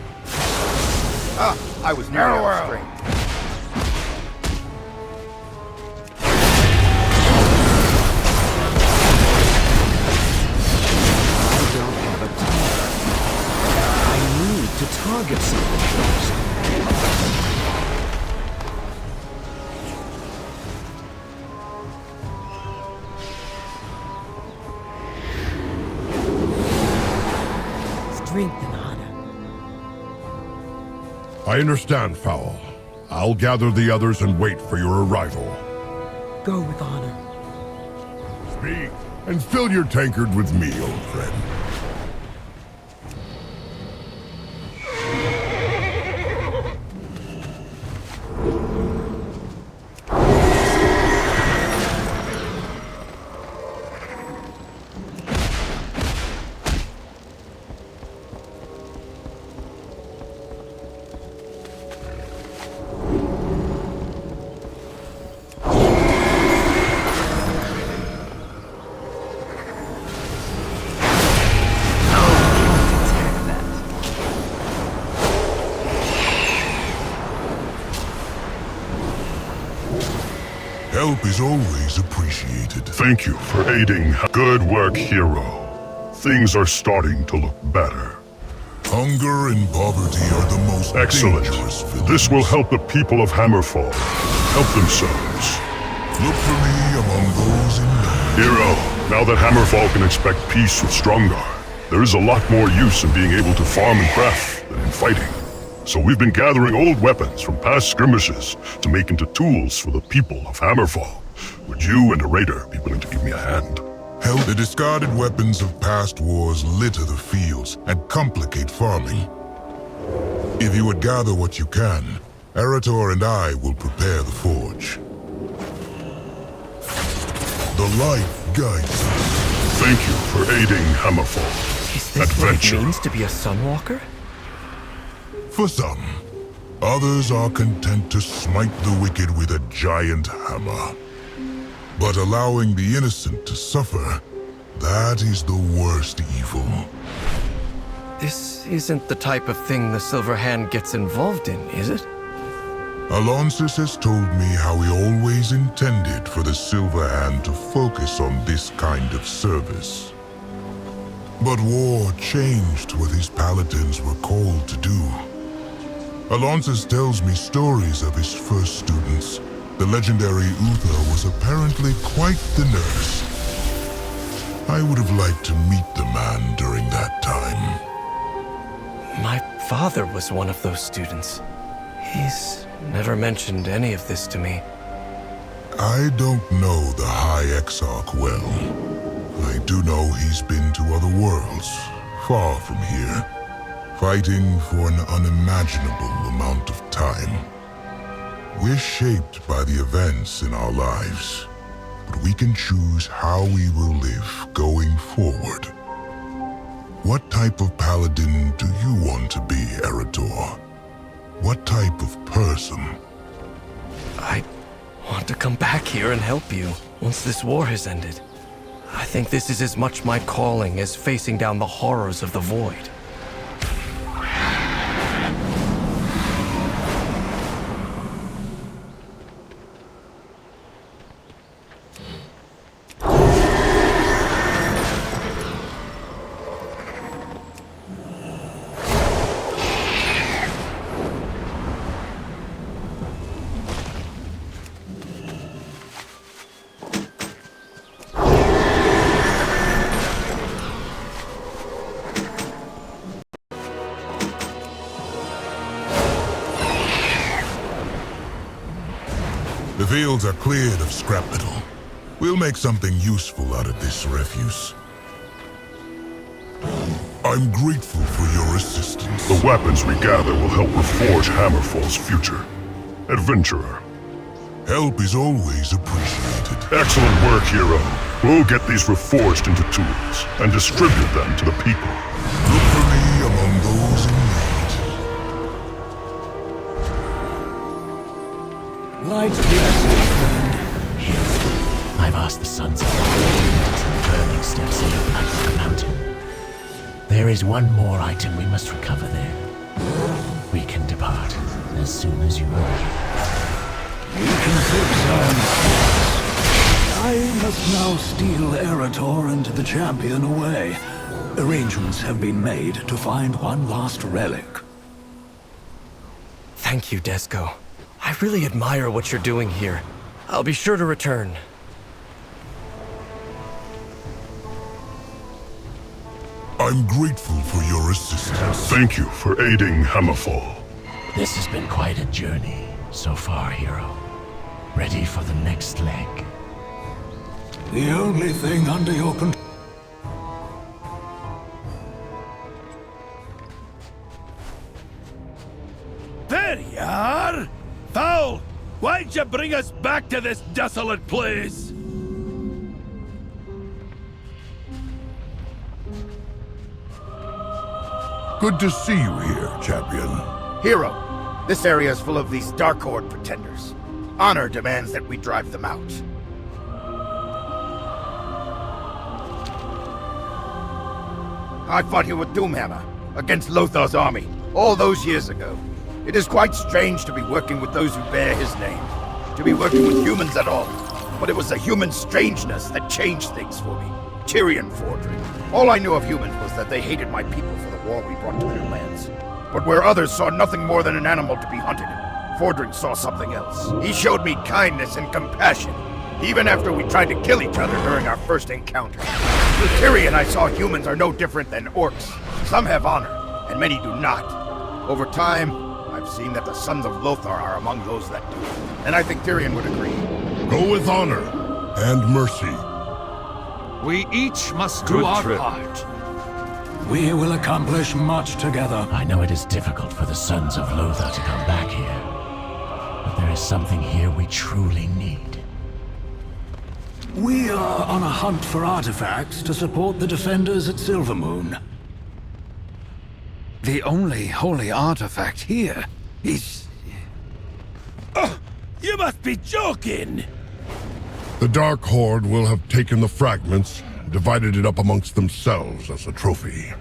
Ah, I was near the string. I don't have a target. I need to target something first. Strength and honor. I understand, Faol. I'll gather the others and wait for your arrival. Go with honor. Speak, and fill your tankard with me, old friend. Help is always appreciated. Thank you for aiding. Good work, hero. Things are starting to look better. Hunger and poverty are the most dangerous villains. This will help the people of Hammerfall help themselves. Look for me among those in need. Hero, now that Hammerfall can expect peace with Strongar, there is a lot more use in being able to farm and craft than in fighting. So we've been gathering old weapons from past skirmishes to make into tools for the people of Hammerfall. Would you and Arator be willing to give me a hand? Hell, the discarded weapons of past wars litter the fields and complicate farming. If you would gather what you can, Arator and I will prepare the forge. The light guides us. Thank you for aiding Hammerfall. Is this what it means to be a Sunwalker? For some. Others are content to smite the wicked with a giant hammer. But allowing the innocent to suffer, that is the worst evil. This isn't the type of thing the Silver Hand gets involved in, is it? Alonsus has told me how he always intended for the Silver Hand to focus on this kind of service. But war changed what his paladins were called to do. Alonsus tells me stories of his first students. The legendary Uther was apparently quite the nurse. I would have liked to meet the man during that time. My father was one of those students. He's never mentioned any of this to me. I don't know the High Exarch well. I do know he's been to other worlds, far from here, fighting for an unimaginable amount of time. We're shaped by the events in our lives, but we can choose how we will live going forward. What type of paladin do you want to be, Arator? What type of person? I want to come back here and help you once this war has ended. I think this is as much my calling as facing down the horrors of the Void. The fields are cleared of scrap metal. We'll make something useful out of this refuse. I'm grateful for your assistance. The weapons we gather will help reforge Hammerfall's future. Adventurer. Help is always appreciated. Excellent work, hero. We'll get these reforged into tools and distribute them to the people. Look for me among those in need. Light blessings, friend. I've asked the Sons of God to the burning steps of Blackrock Mountain. There is one more item we must recover there. We can depart as soon as you are ready. We can fix our mistakes. I must now steal Arator and the champion away. Arrangements have been made to find one last relic. Thank you, Desco. I really admire what you're doing here. I'll be sure to return. I'm grateful for your assistance. Thank you for aiding Hammerfall. This has been quite a journey. So far, hero. Ready for the next leg. The only thing under your control. There you are! Faol, why'd you bring us back to this desolate place? Good to see you here, champion. Hero, this area is full of these Dark Horde pretenders. Honor demands that we drive them out. I fought here with Doomhammer, against Lothar's army, all those years ago. It is quite strange to be working with those who bear his name, to be working with humans at all. But it was the human strangeness that changed things for me. Tyrion Fordring. All I knew of humans was that they hated my people for the war we brought to their lands. But where others saw nothing more than an animal to be hunted, Fordring saw something else. He showed me kindness and compassion, even after we tried to kill each other during our first encounter. With Tyrion, I saw humans are no different than orcs. Some have honor, and many do not. Over time, I've seen that the sons of Lothar are among those that do, and I think Tyrion would agree. Go with honor and mercy. We each must do our part. We will accomplish much together. I know it is difficult for the sons of Lothar to come back here, but there is something here we truly need. We are on a hunt for artifacts to support the defenders at Silvermoon. The only holy artifact here is... Oh, you must be joking! The Dark Horde will have taken the fragments, divided it up amongst themselves as a trophy.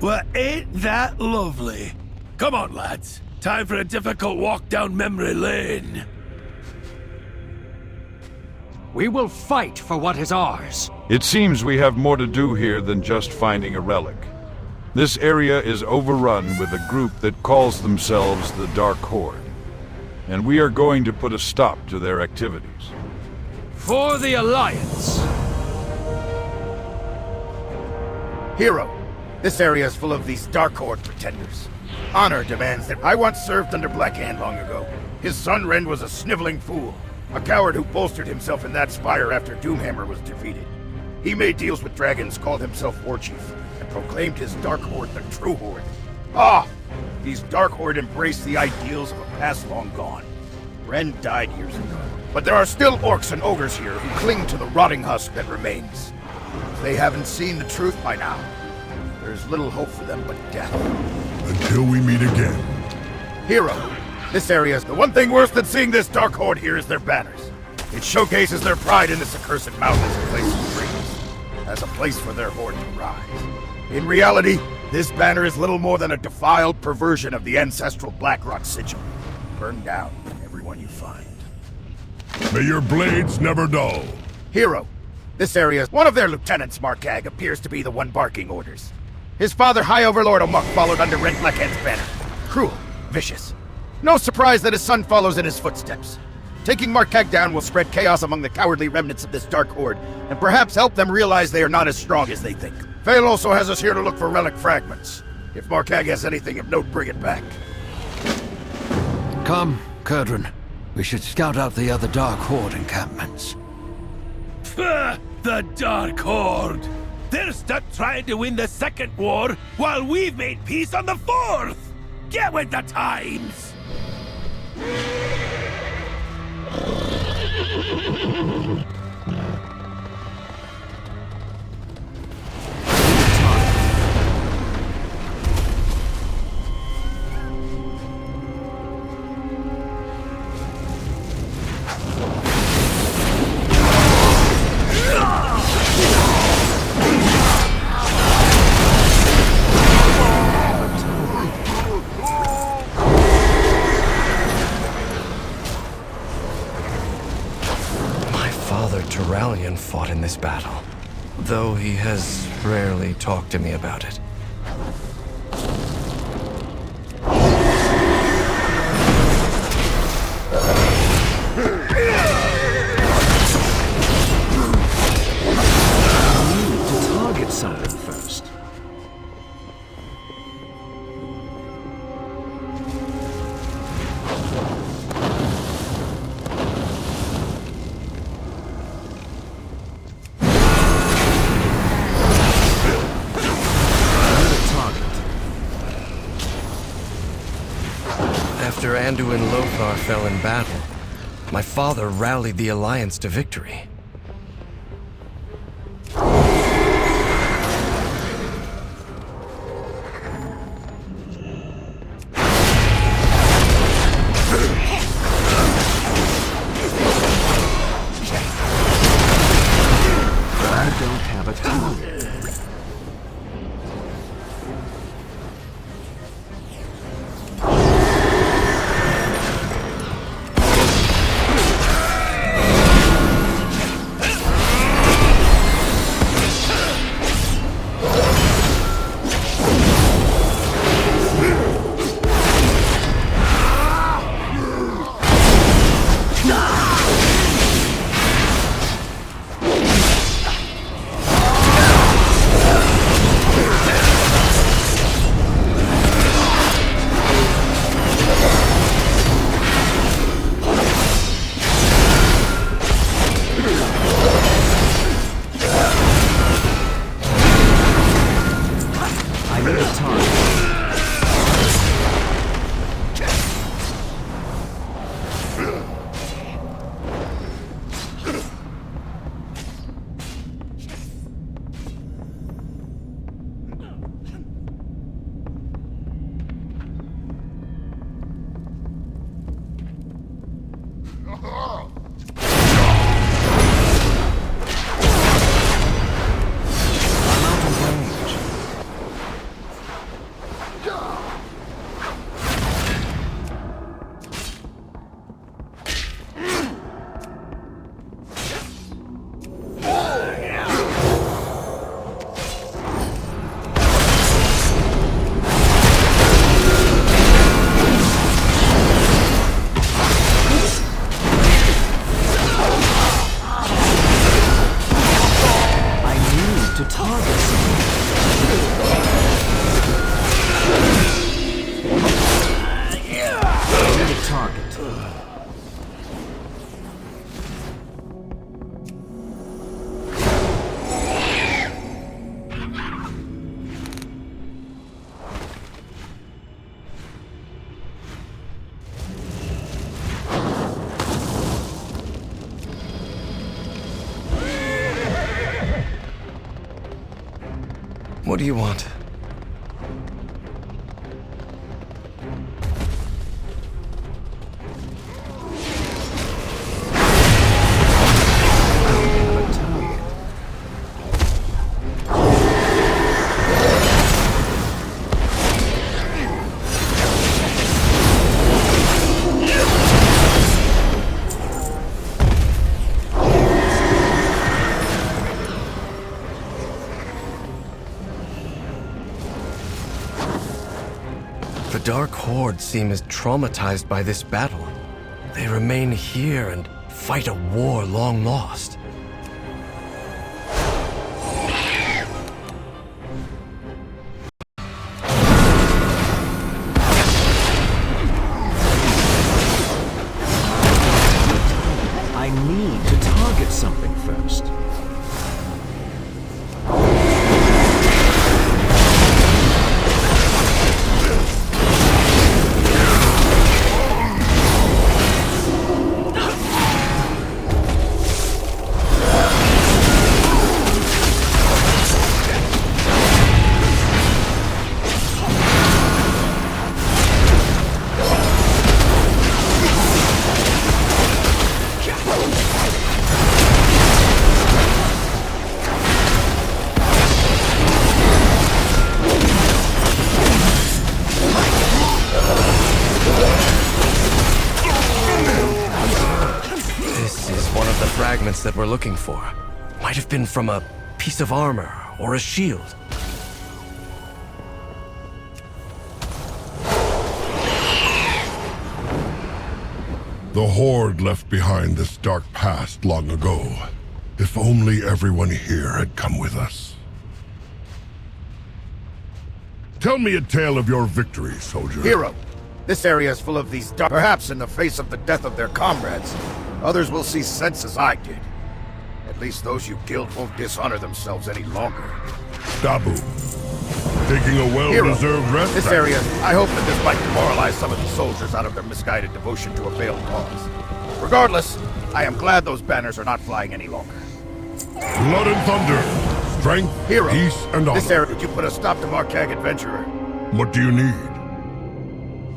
Well, ain't that lovely? Come on, lads. Time for a difficult walk down memory lane. We will fight for what is ours. It seems we have more to do here than just finding a relic. This area is overrun with a group that calls themselves the Dark Horde, and we are going to put a stop to their activities. For the Alliance! Hero, this area is full of these Dark Horde pretenders. Honor demands that I once served under Blackhand long ago. His son Ren was a sniveling fool, a coward who bolstered himself in that spire after Doomhammer was defeated. He made deals with dragons, called himself Warchief, and proclaimed his Dark Horde the true Horde. Ah! These Dark Horde embraced the ideals of a past long gone. Ren died years ago, but there are still orcs and ogres here who cling to the rotting husk that remains. If they haven't seen the truth by now, there's little hope for them but death. Until we meet again. Hero, this area is the one thing worse than seeing this Dark Horde here is their banners. It showcases their pride in this accursed mountain as a place of dreams, as a place for their horde to rise. In reality, this banner is little more than a defiled perversion of the ancestral Blackrock sigil. Burn down everyone you find. May your blades never dull. Hero, this area, one of their lieutenants, Markag, appears to be the one barking orders. His father, High Overlord Omuk, followed under Red Blackhand's banner. Cruel, vicious. No surprise that his son follows in his footsteps. Taking Markag down will spread chaos among the cowardly remnants of this Dark Horde, and perhaps help them realize they are not as strong as they think. Faol also has us here to look for relic fragments. If Markag has anything of note, bring it back. Come, Kurdran. We should scout out the other Dark Horde encampments. The Dark Horde! They're stuck trying to win the second war, while we've made peace on the fourth! Get with the times! Turalyon fought in this battle, though he has rarely talked to me about it. To target something first. After Anduin Lothar fell in battle, my father rallied the Alliance to victory. I don't have a target. What do you want? The Dark Horde seem as traumatized by this battle. They remain here and fight a war long lost. I need to target something first. That we're looking for might have been from a piece of armor or a shield. The Horde left behind this dark past long ago. If only everyone here had come with us. Tell me a tale of your victory, soldier. Hero, this area is full of these dark... Perhaps in the face of the death of their comrades, others will see sense as I did. At least those you killed won't dishonor themselves any longer. Dabu, taking a well-deserved rest. This area, I hope that this might demoralize some of these soldiers out of their misguided devotion to a failed cause. Regardless, I am glad those banners are not flying any longer. Blood and thunder, strength, Hero, peace, and honor. This area, you put a stop to Markag Adventurer. What do you need?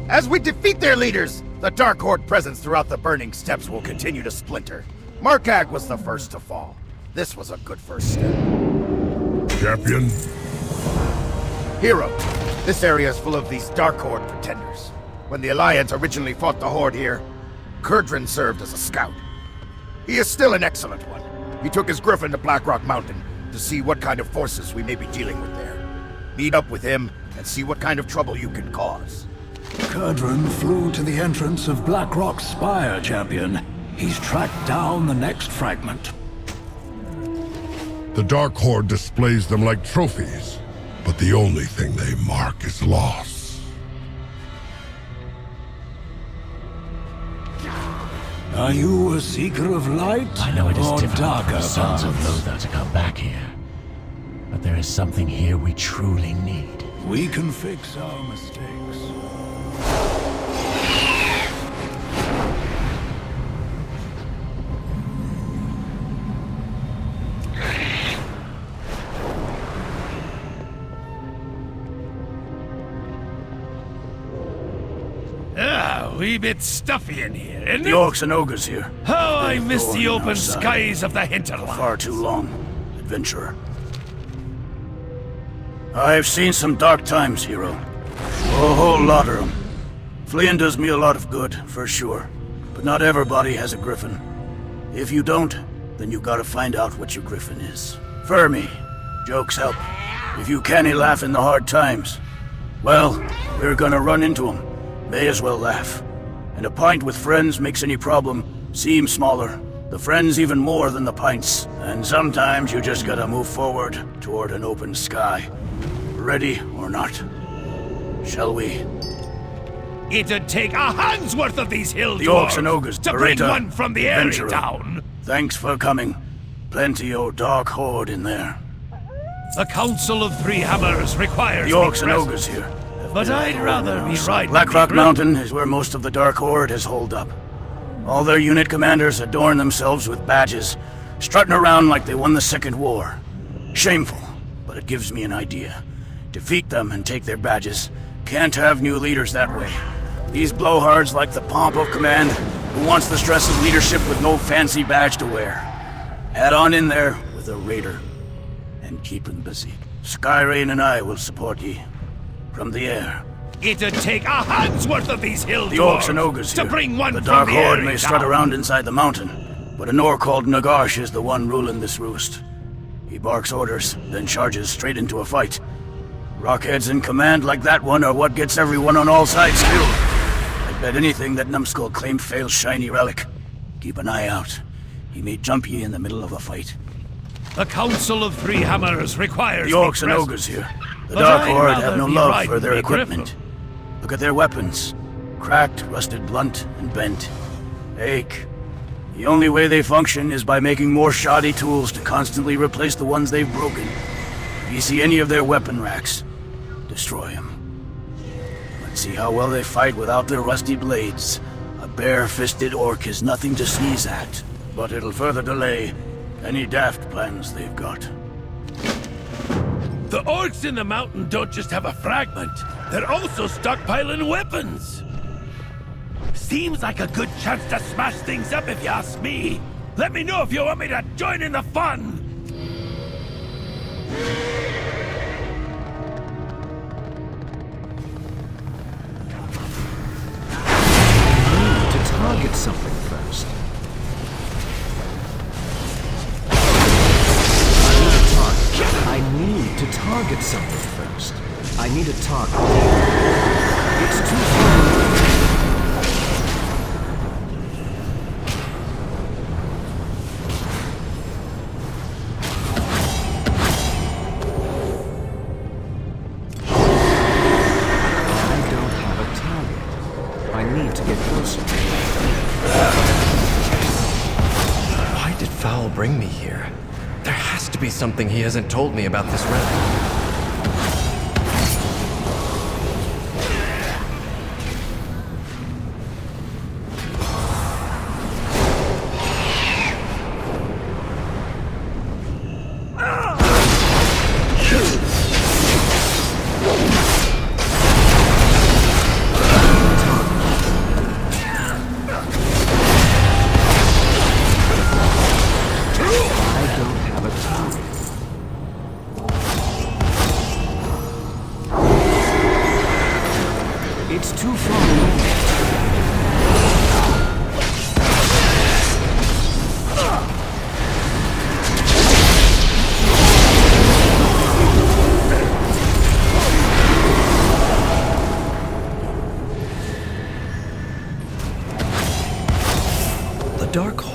As we defeat their leaders, the Dark Horde presence throughout the Burning Steppes will continue to splinter. Markag was the first to fall. This was a good first step. Champion? Hero, this area is full of these Dark Horde pretenders. When the Alliance originally fought the Horde here, Kurdrin served as a scout. He is still an excellent one. He took his griffin to Blackrock Mountain to see what kind of forces we may be dealing with there. Meet up with him and see what kind of trouble you can cause. Kurdrin flew to the entrance of Blackrock's spire, champion. He's tracked down the next fragment. The Dark Horde displays them like trophies, but the only thing they mark is loss. Are you a seeker of light? I know it is or difficult for darker the sons of paths? Lothar to come back here, but there is something here we truly need. We can fix our mistakes. Wee bit stuffy in here, isn't The it? Orcs and Ogres here. How I miss the thorn open outside. skies of the hinterland. Far too long, adventurer. I've seen some dark times, hero. A whole lot of them. Fleeing does me a lot of good, for sure. But not everybody has a griffin. If you don't, then you gotta find out what your griffin is. For me, jokes help. If you can't laugh in the hard times, well, we're gonna run into them. May as well laugh. And a pint with friends makes any problem seem smaller. The friends even more than the pints. And sometimes you just gotta move forward toward an open sky. Ready or not. Shall we? It'd take a hand's worth of these hill The dwarves Orcs and Ogres, to bring Arator, one from the airy adventurer. town. Thanks for coming. Plenty o' Dark Horde in there. The Council of Three Hammers requires The Orcs me and present. Ogres here. But I'd rather be riding Blackrock me Mountain is where most of the Dark Horde has holed up. All their unit commanders adorn themselves with badges, strutting around like they won the Second War. Shameful, but it gives me an idea. Defeat them and take their badges. Can't have new leaders that way. These blowhards like the pomp of command, who wants the stress of leadership with no fancy badge to wear. Head on in there with a raider, and keep them busy. Skyrain and I will support ye. From the air. It'd take a hand's worth of these hill The dwarves Orcs and Ogres to here. bring one The from Dark the Horde airy may strut town. around inside the mountain, but a Nor called Nagash is the one ruling this roost. He barks orders, then charges straight into a fight. Rockheads in command like that one are what gets everyone on all sides killed. I bet anything that numbskull claimed Faol's shiny relic. Keep an eye out. He may jump ye in the middle of a fight. The Council of Three Hammers requires The Orcs me and present. Ogres here. The But Dark I'd Horde rather have no be love riding for their me equipment. griffin. Look at their weapons. Cracked, rusted, blunt, and bent. Ache. The only way they function is by making more shoddy tools to constantly replace the ones they've broken. If you see any of their weapon racks, destroy them. Let's see how well they fight without their rusty blades. A bare-fisted orc is nothing to sneeze at, but it'll further delay any daft plans they've got. The orcs in the mountain don't just have a fragment, they're also stockpiling weapons. Seems like a good chance to smash things up if you ask me. Let me know if you want me to join in the fun. To target something first. I need to target something first. I need a target. It's too far. I don't have a target. I need to get closer. Why did Faol bring me here? There has to be something he hasn't told me about this relic.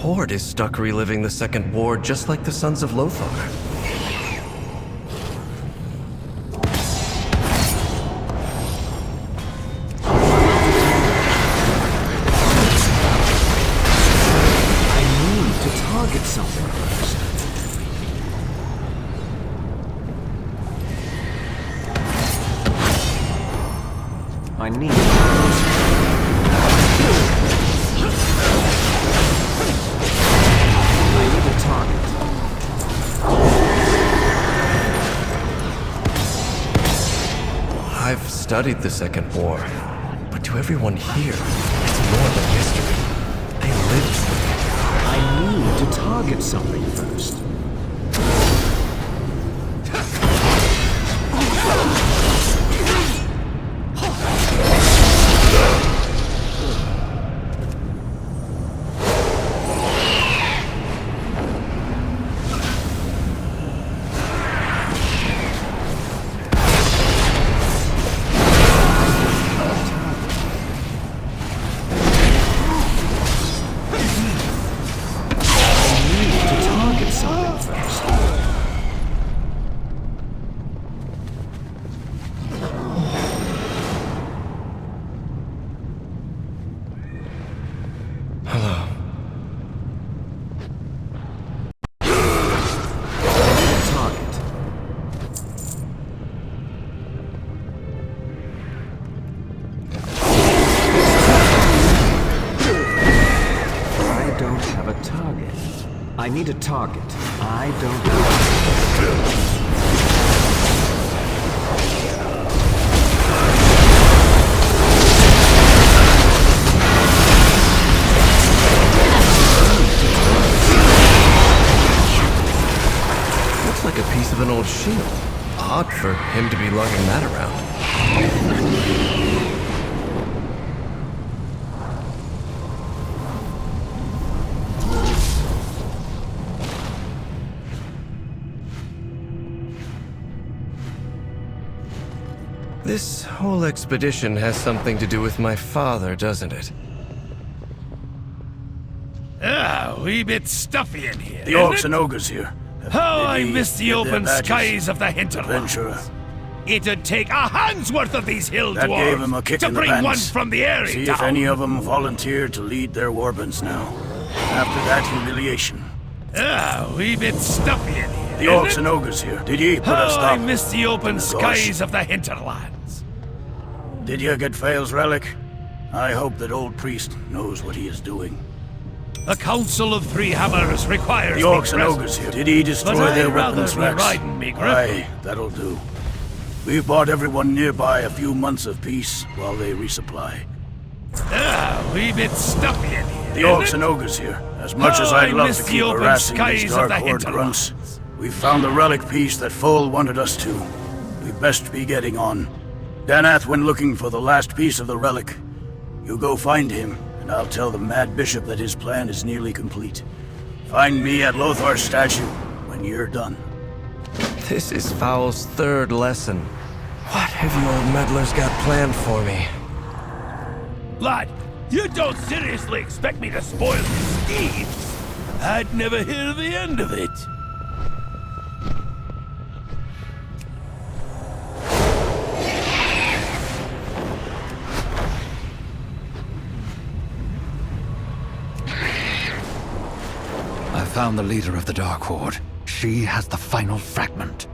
Horde is stuck reliving the Second War just like the Sons of Lothar. I need to target something first. I need a target. I've studied the Second War, but to everyone here, it's more than history. They lived through it. I need to target something first. I need a target. I don't know. Looks like a piece of an old shield. Odd for him to be lugging that around. This whole expedition has something to do with my father, doesn't it? Ah, a wee bit stuffy in here. The orcs and ogres here. How I miss the open badges. skies of the hinterlands. Adventurer. It'd take a hand's worth of these hill That dwarves gave him a kick to in the bring pants. one from the area See down. if any of them volunteered to lead their warbands now. After that humiliation. Ah, a wee bit stuffy in here. The orcs and ogres here. Did ye put a How stop? I miss the open Gosh. skies of the hinterlands. Did you get Faol's relic? I hope that old priest knows what he is doing. A council of 3 hammers requires The orcs and me ogres here. Did he destroy but their I'd rather weapons be racks? riding me grip. Aye, that'll do. We've bought everyone nearby a few months of peace while they resupply. Ah, a wee bit stuffy in here. The orcs and ogres here. As much as I'd love to keep harassing these Dark Horde grunts, we've found the relic piece that Faol wanted us to. We'd best be getting on. Danath went looking for the last piece of the relic. You go find him, and I'll tell the Mad Bishop that his plan is nearly complete. Find me at Lothar's statue when you're done. This is Faol's 3rd lesson. What have you old meddlers got planned for me? Lad, you don't seriously expect me to spoil your schemes? I'd never hear the end of it. I found the leader of the Dark Horde. She has the final fragment.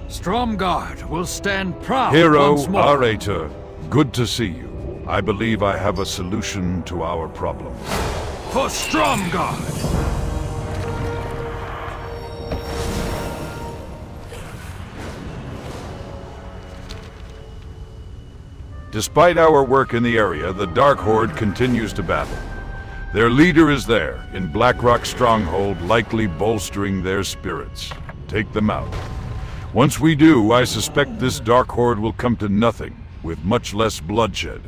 Stromgarde will stand proud Hero once more. Arator, good to see you. I believe I have a solution to our problem. For Stromgarde! Despite our work in the area, the Dark Horde continues to battle. Their leader is there, in Blackrock Stronghold, likely bolstering their spirits. Take them out. Once we do, I suspect this Dark Horde will come to nothing, with much less bloodshed.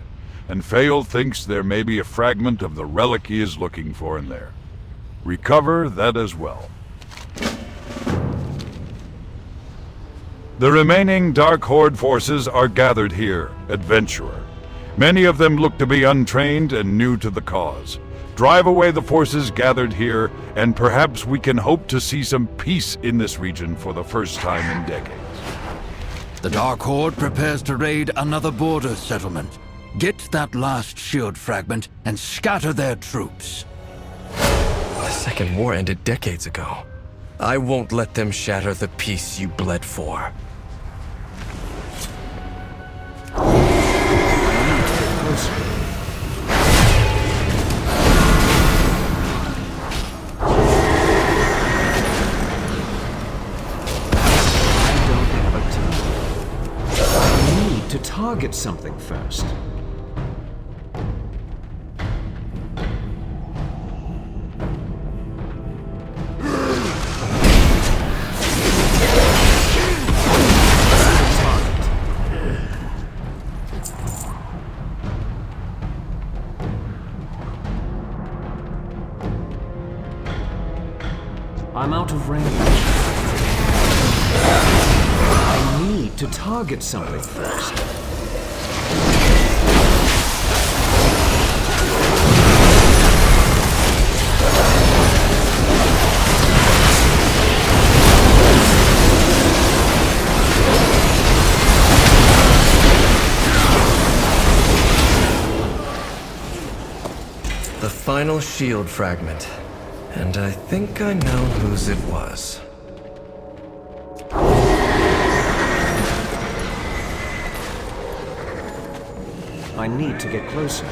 And Faol thinks there may be a fragment of the relic he is looking for in there. Recover that as well. The remaining Dark Horde forces are gathered here, Adventurer. Many of them look to be untrained and new to the cause. Drive away the forces gathered here, and perhaps we can hope to see some peace in this region for the first time in decades. The Dark Horde prepares to raid another border settlement. Get that last shield fragment and scatter their troops. The Second War ended decades ago. I won't let them shatter the peace you bled for. To target something first. I'm out of range. I need to target something first. The final shield fragment. And I think I know whose it was. I need to get closer.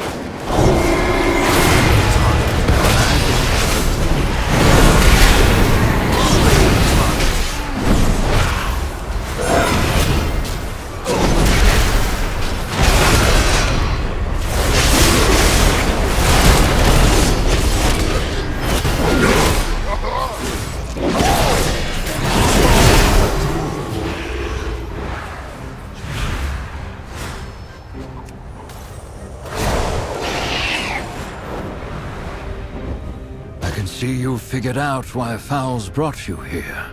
See, you figured out why Faol's brought you here.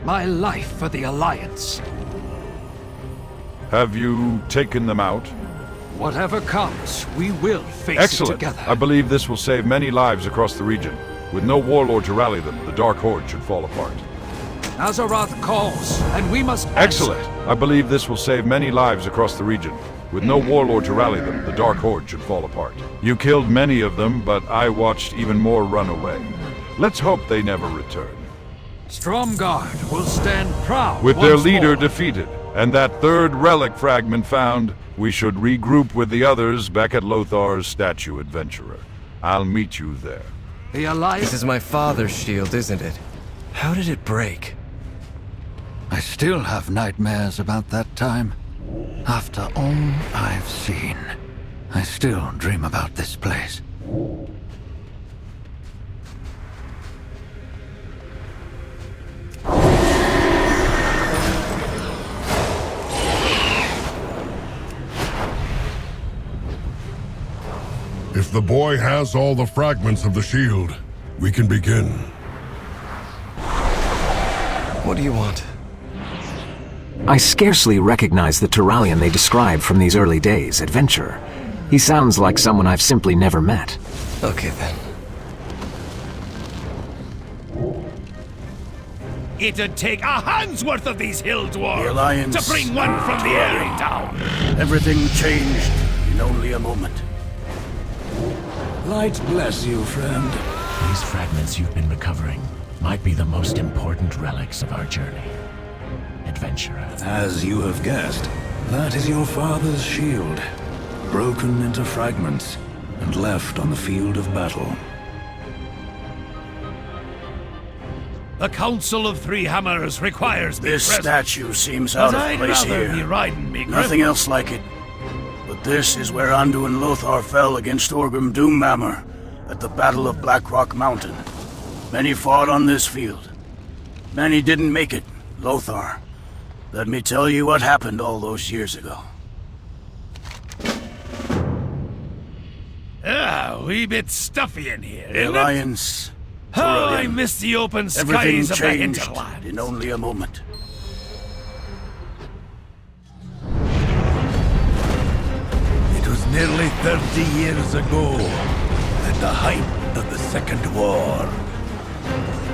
My life for the Alliance. Have you taken them out? Whatever comes, we will face Excellent. it together. I believe this will save many lives across the region. With no warlord to rally them, the Dark Horde should fall apart. Azeroth calls, and we must answer. Excellent. I believe this will save many lives across the region. With no warlord to rally them, the Dark Horde should fall apart. You killed many of them, but I watched even more run away. Let's hope they never return. Stromgarde will stand proud. With their once leader more. defeated, and that third relic fragment found, we should regroup with the others back at Lothar's statue, Adventurer. I'll meet you there. The Alliance. This is my father's shield, isn't it? How did it break? I still have nightmares about that time. After all I've seen, I still dream about this place. If the boy has all the fragments of the shield, we can begin. What do you want? I scarcely recognize the Turalyon they described from these early days, Adventurer. He sounds like someone I've simply never met. Okay then. It'd take a hand's worth of these hill dwarves The Alliance to bring one from the Airy down. Everything changed in only a moment. Light bless you, friend. These fragments you've been recovering might be the most important relics of our journey. Adventurer. As you have guessed, that is your father's shield, broken into fragments and left on the field of battle. The Council of Three Hammers requires me This present. statue seems out of I'd place rather here. be riding me Nothing griffin. else like it. But this is where Anduin Lothar fell against Orgrim Doomhammer at the Battle of Blackrock Mountain. Many fought on this field. Many didn't make it, Lothar. Let me tell you what happened all those years ago. Ah, wee bit stuffy in here, The isn't Alliance... it? Oh, I Turalyon. miss the open Everything skies of the changed hinterland. in only a moment. nearly 30 years ago, at the height of the Second War.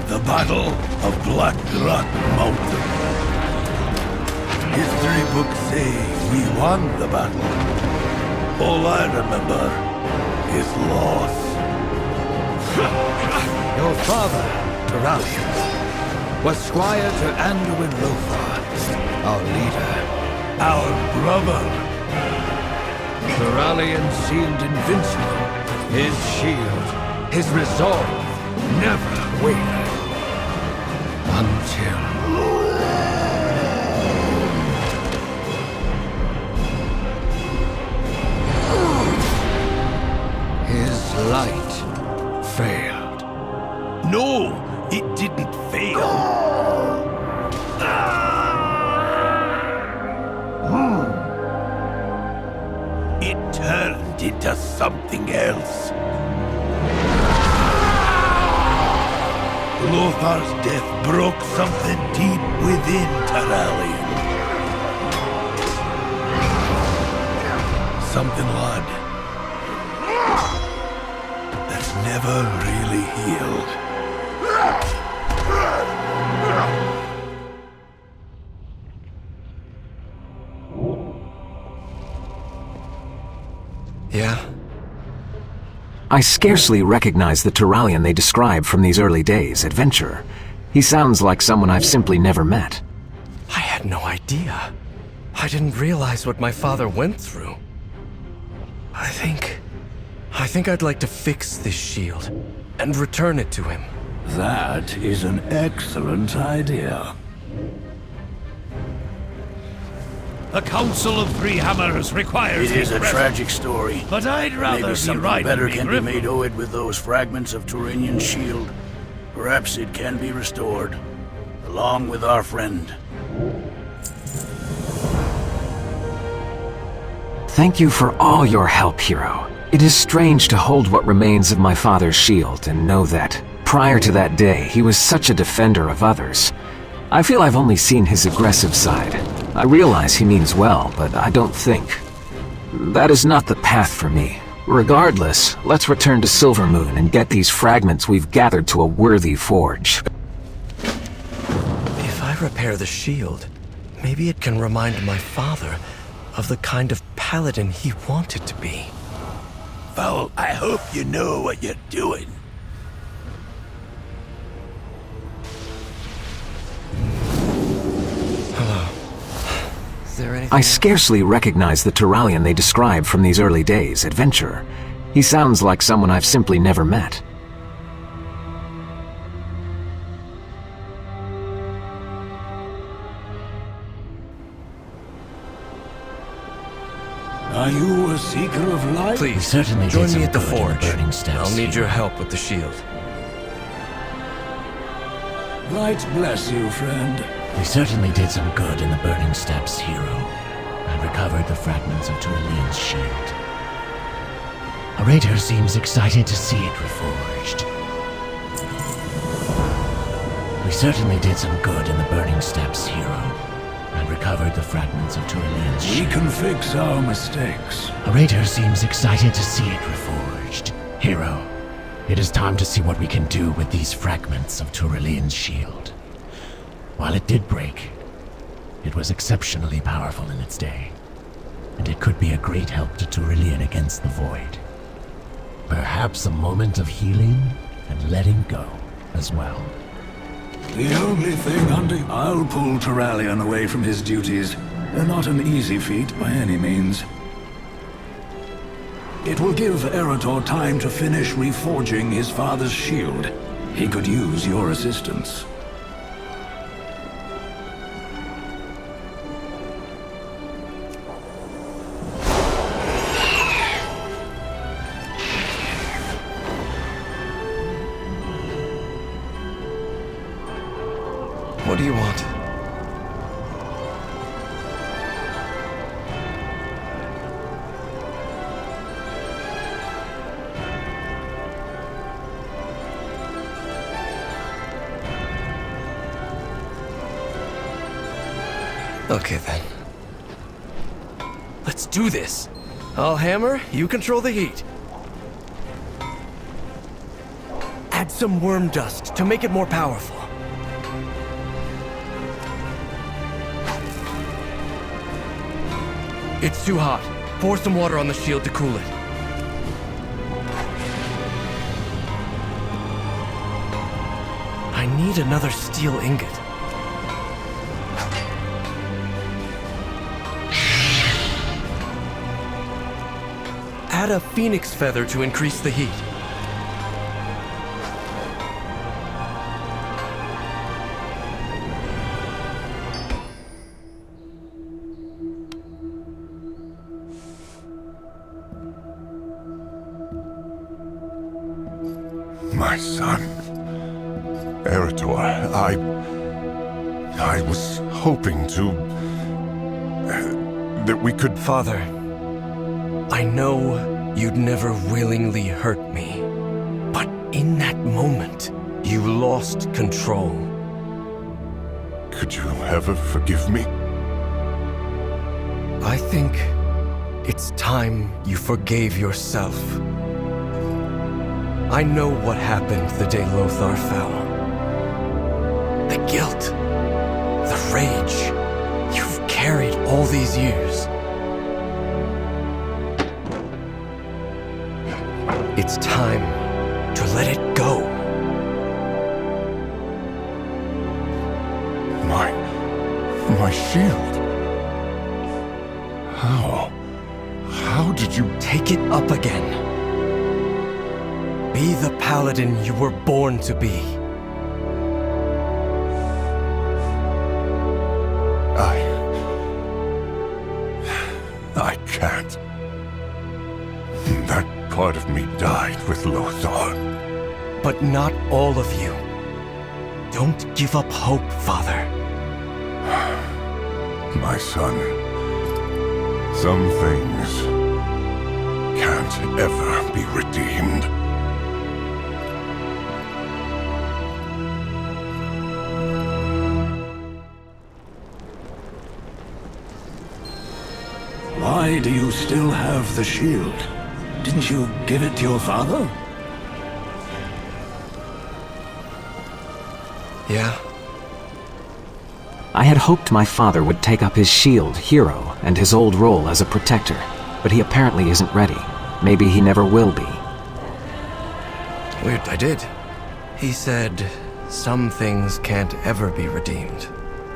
The Battle of Blackrock Mountain. History books say we won the battle. All I remember is loss. Your father, Turalyon, was squire to Anduin Lothar, our leader. Our brother. Turalyon seemed invincible. His shield, his resolve, never wavered. Until... his light failed. No, it didn't fail. It turned into something else. Lothar's death broke something deep within Turalyon. Something, lad, that's never really healed. Yeah? I scarcely recognize the Turalyon they describe from these early days, adventurer. He sounds like someone I've simply never met. I had no idea. I didn't realize what my father went through. I think I'd like to fix this shield and return it to him. That is an excellent idea. A council of 3 hammers requires It is a presence. tragic story. But I'd rather Maybe be something riding better me can be griffin. made of it with those fragments of Turanion's shield. Perhaps it can be restored, along with our friend. Thank you for all your help, hero. It is strange to hold what remains of my father's shield and know that, prior to that day, he was such a defender of others. I feel I've only seen his aggressive side. I realize he means well, but I don't think. That is not the path for me. Regardless, let's return to Silvermoon and get these fragments we've gathered to a worthy forge. If I repair the shield, maybe it can remind my father of the kind of paladin he wanted to be. Faol, I hope you know what you're doing. Is there anything I scarcely recognize the Turalyon they describe from these early days, adventurer. He sounds like someone I've simply never met. Are you a seeker of light? Please, certainly join did me at the some good in the forge. burning steps I'll need here. your help with the shield. Light bless you, friend. We certainly did some good in the burning steps, hero, and recovered the fragments of Turalyon's shield. Arator seems excited to see it reforged. We certainly did some good in the burning steps, hero, and recovered the fragments of Turalyon's shield. We can fix our mistakes. Arator seems excited to see it reforged. Hero, it is time to see what we can do with these fragments of Turalyon's shield. While it did break, it was exceptionally powerful in its day, and it could be a great help to Turalyon against the Void. Perhaps a moment of healing and letting go as well. The only thing I'll pull Turalyon away from his duties. They're not an easy feat by any means. It will give Arator time to finish reforging his father's shield. He could use your assistance. What do you want? Okay then. Let's do this! I'll hammer, you control the heat. Add some worm dust to make it more powerful. It's too hot. Pour some water on the shield to cool it. I need another steel ingot. Add a phoenix feather to increase the heat. My son. Arator, I was hoping to... that we could... Father, I know you'd never willingly hurt me, but in that moment, you lost control. Could you ever forgive me? I think it's time you forgave yourself. I know what happened the day Lothar fell. The guilt, the rage you've carried all these years. It's time to let it go. My shield? How did you... Take it up again. Be the paladin you were born to be. I can't. That part of me died with Lothar. But not all of you. Don't give up hope, Father. My son, some things can't ever be redeemed. Why do you still have the shield? Didn't you give it to your father? Yeah. I had hoped my father would take up his shield, hero, and his old role as a protector, but he apparently isn't ready. Maybe he never will be. Weird, I did. He said, some things can't ever be redeemed,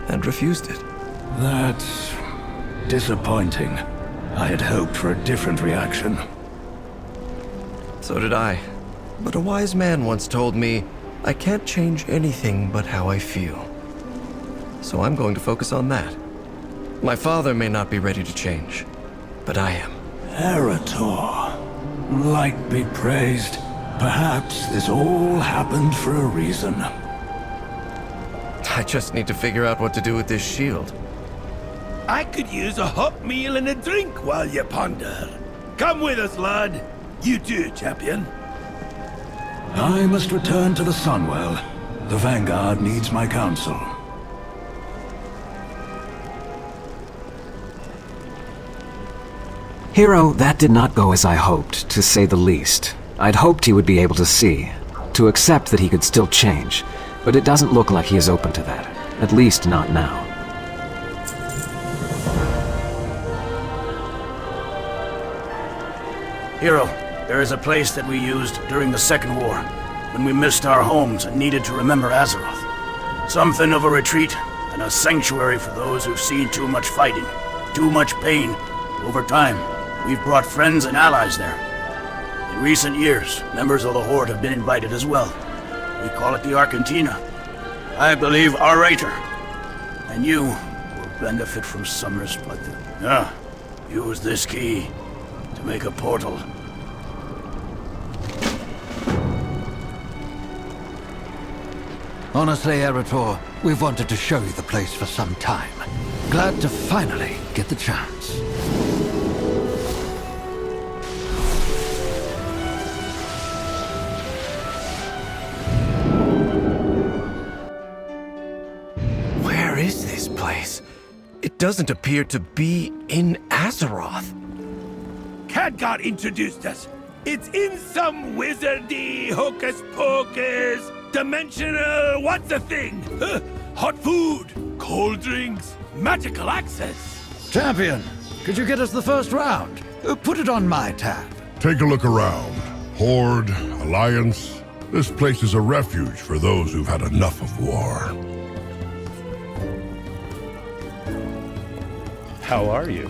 and refused it. That's disappointing. I had hoped for a different reaction. So did I. But a wise man once told me, I can't change anything but how I feel. So I'm going to focus on that. My father may not be ready to change, but I am. Arator. Light be praised. Perhaps this all happened for a reason. I just need to figure out what to do with this shield. I could use a hot meal and a drink while you ponder. Come with us, lad. You too, champion. I must return to the Sunwell. The Vanguard needs my counsel. Hero, that did not go as I hoped, to say the least. I'd hoped he would be able to see, to accept that he could still change, but it doesn't look like he is open to that. At least not now. Hero, there is a place that we used during the Second War, when we missed our homes and needed to remember Azeroth. Something of a retreat, and a sanctuary for those who've seen too much fighting, too much pain. Over time, we've brought friends and allies there. In recent years, members of the Horde have been invited as well. We call it the Arcantina. I believe Arator. And you will benefit from some respect. Use this key to make a portal. Honestly, Arator, we've wanted to show you the place for some time. Glad to finally get the chance. Where is this place? It doesn't appear to be in Azeroth. Khadgar introduced us. It's in some wizardy, hocus-pocus, dimensional, what's the thing? Hot food, cold drinks, magical access. Champion, could you get us the first round? Put it on my tab. Take a look around. Horde, Alliance. This place is a refuge for those who've had enough of war. How are you?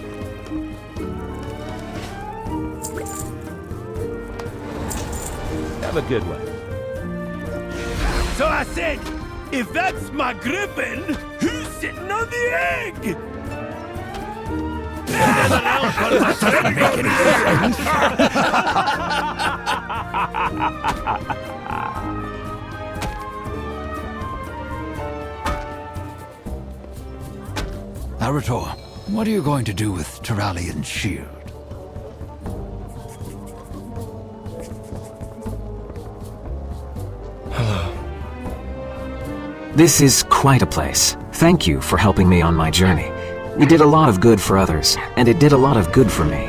Have a good one. So I said, if that's my griffin, who's sitting on the egg? That doesn't make any Arator, what are you going to do with Turalyon's shield? This is quite a place. Thank you for helping me on my journey. You did a lot of good for others, and it did a lot of good for me.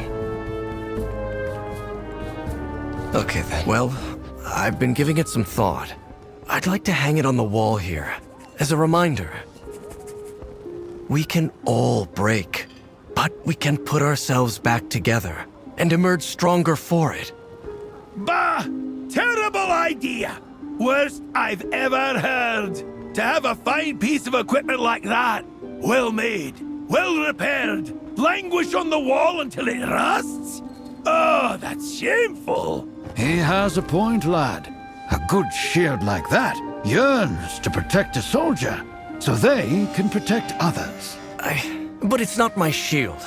Okay then. Well, I've been giving it some thought. I'd like to hang it on the wall here, as a reminder. We can all break, but we can put ourselves back together and emerge stronger for it. Bah! Terrible idea! Worst I've ever heard! To have a fine piece of equipment like that, well made, well repaired, languish on the wall until it rusts? Oh, that's shameful! He has a point, lad. A good shield like that yearns to protect a soldier, so they can protect others. But it's not my shield.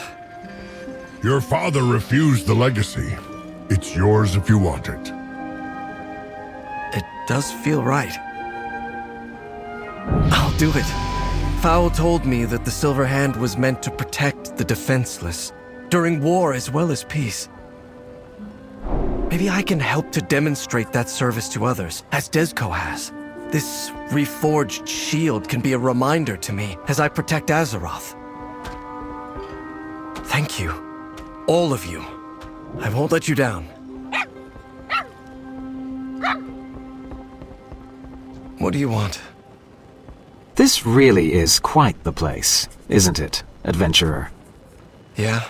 Your father refused the legacy. It's yours if you want it. It does feel right. I'll do it. Faol told me that the Silver Hand was meant to protect the defenseless, during war as well as peace. Maybe I can help to demonstrate that service to others, as Desco has. This reforged shield can be a reminder to me as I protect Azeroth. Thank you. All of you. I won't let you down. What do you want? This really is quite the place, isn't it, adventurer? Yeah?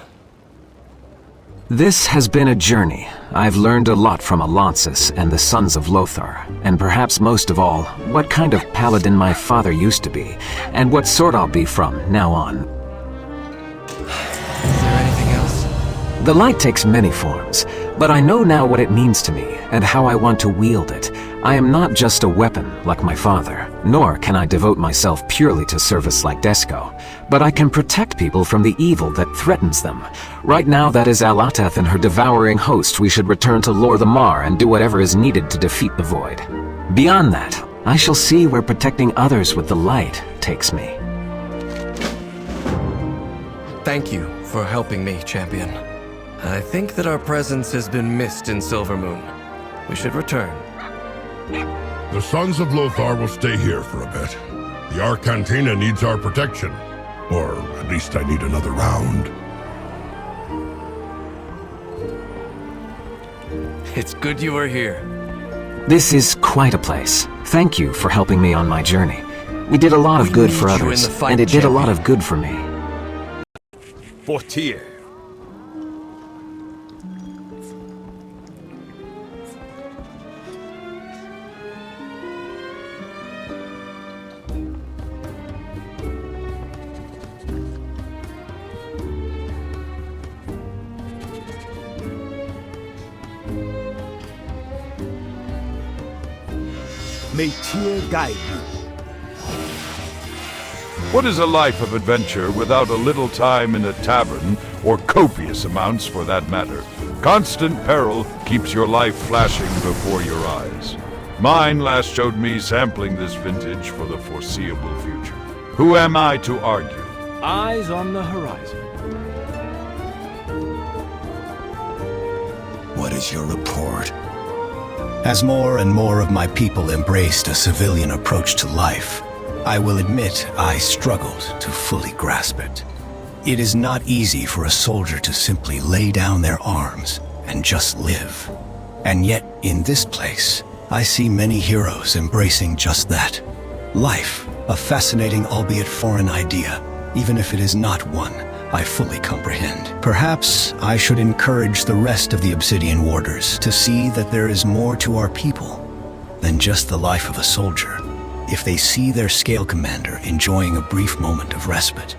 This has been a journey. I've learned a lot from Alonsus and the Sons of Lothar, and perhaps most of all, what kind of paladin my father used to be, and what sort I'll be from now on. Is there anything else? The light takes many forms, but I know now what it means to me, and how I want to wield it. I am not just a weapon like my father, nor can I devote myself purely to service like Desco, but I can protect people from the evil that threatens them. Right now that is Alateth and her devouring host. We should return to Lor the Mar and do whatever is needed to defeat the Void. Beyond that, I shall see where protecting others with the light takes me. Thank you for helping me, champion. I think that our presence has been missed in Silvermoon. We should return. The Sons of Lothar will stay here for a bit. The Arcantina needs our protection. Or at least I need another round. It's good you are here. This is quite a place. Thank you for helping me on my journey. We did a lot of good for others, and it did a lot of good for me. Fortier. May Tyr guide you. What is a life of adventure without a little time in a tavern, or copious amounts for that matter? Constant peril keeps your life flashing before your eyes. Mine last showed me sampling this vintage for the foreseeable future. Who am I to argue? Eyes on the horizon. What is your report? As more and more of my people embraced a civilian approach to life, I will admit I struggled to fully grasp it. It is not easy for a soldier to simply lay down their arms and just live. And yet, in this place, I see many heroes embracing just that. Life, a fascinating albeit foreign idea, even if it is not one I fully comprehend. Perhaps I should encourage the rest of the Obsidian Warders to see that there is more to our people than just the life of a soldier. If they see their scale commander enjoying a brief moment of respite,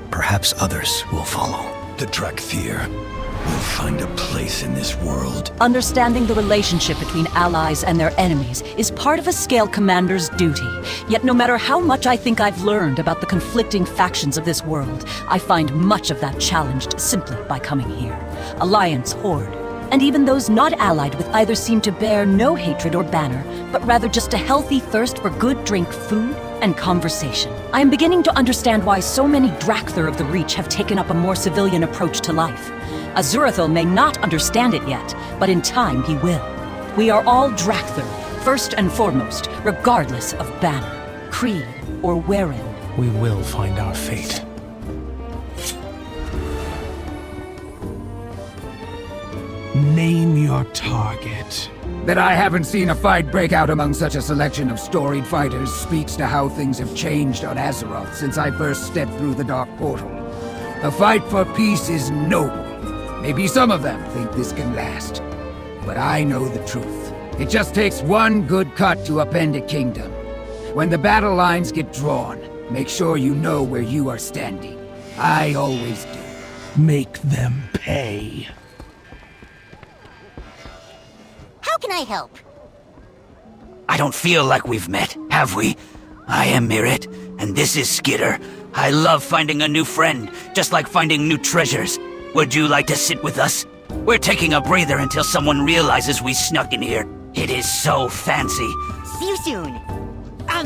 perhaps others will follow. The Drakthir will find a place in this world. Understanding the relationship between allies and their enemies is part of a scale commander's duty. Yet no matter how much I think I've learned about the conflicting factions of this world, I find much of that challenged simply by coming here. Alliance, Horde, and even those not allied with either seem to bear no hatred or banner, but rather just a healthy thirst for good drink, food, and conversation. I am beginning to understand why so many Drakthir of the Reach have taken up a more civilian approach to life. Azeroth may not understand it yet, but in time he will. We are all Drakthir, first and foremost, regardless of banner, creed, or wherein. We will find our fate. Name your target. That I haven't seen a fight break out among such a selection of storied fighters speaks to how things have changed on Azeroth since I first stepped through the Dark Portal. The fight for peace is noble. Maybe some of them think this can last. But I know the truth. It just takes one good cut to upend a kingdom. When the battle lines get drawn, make sure you know where you are standing. I always do. Make them pay. How can I help? I don't feel like we've met, have we? I am Mirrit, and this is Skitter. I love finding a new friend, just like finding new treasures. Would you like to sit with us? We're taking a breather until someone realizes we snuck in here. It is so fancy. See you soon.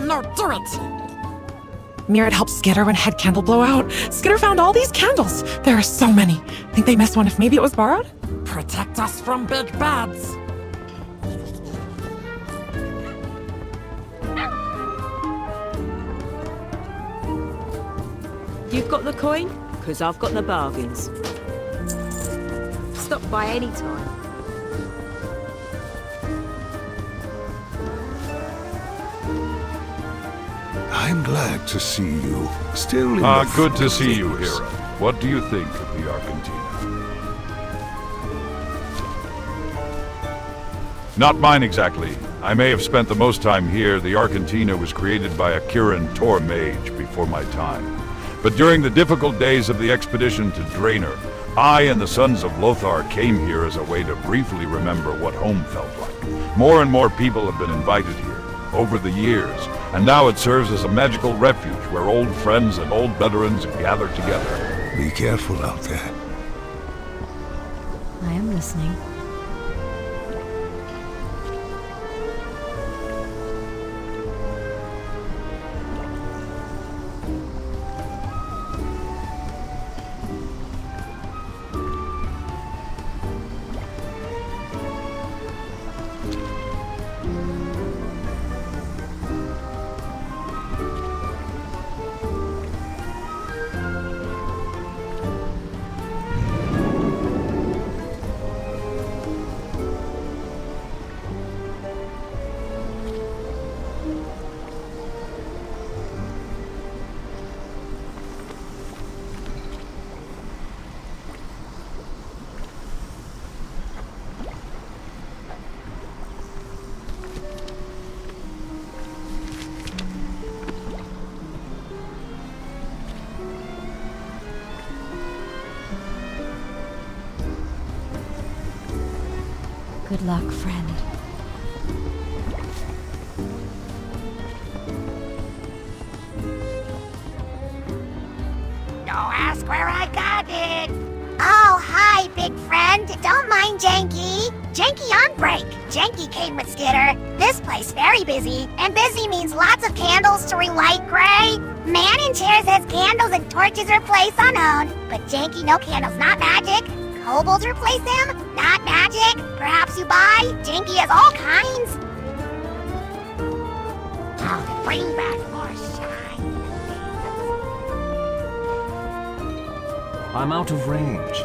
No, do it. Mirrit helped Skitter when Head Candle blow out. Skitter found all these candles. There are so many. Think they missed one if maybe it was borrowed? Protect us from big bads. You've got the coin? Because I've got the bargains. Stop by any time. I'm glad to see you. Still in the good to thick see you, things. hero. What do you think of the Arcantina? Not mine exactly. I may have spent the most time here. The Arcantina was created by a Kirin Tor mage before my time. But during the difficult days of the expedition to Draenor, I and the Sons of Lothar came here as a way to briefly remember what home felt like. More and more people have been invited here, over the years, and now it serves as a magical refuge where old friends and old veterans gather together. Be careful out there. I am listening. Good luck, friend. Don't ask where I got it. Oh, hi, big friend. Don't mind Janky. Janky on break. Janky came with Skitter. This place very busy, and busy means lots of candles to relight, Gray. Man in chairs has candles and torches replace unowned, but Janky no candles, not magic. Kobolds replace them, not magic. Perhaps you buy. Janky has all kinds. Oh, bring back more shine. I'm out of range.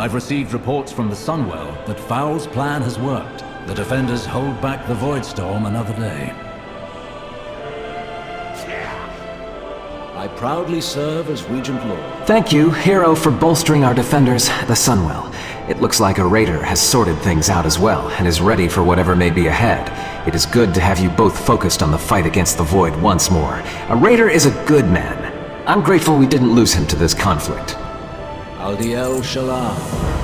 I've received reports from the Sunwell that Faol's plan has worked. The defenders hold back the Voidstorm another day. I proudly serve as Regent Lord. Thank you, Hero, for bolstering our defenders, the Sunwell. It looks like Arator has sorted things out as well, and is ready for whatever may be ahead. It is good to have you both focused on the fight against the Void once more. Arator is a good man. I'm grateful we didn't lose him to this conflict. Aldiel Shalom.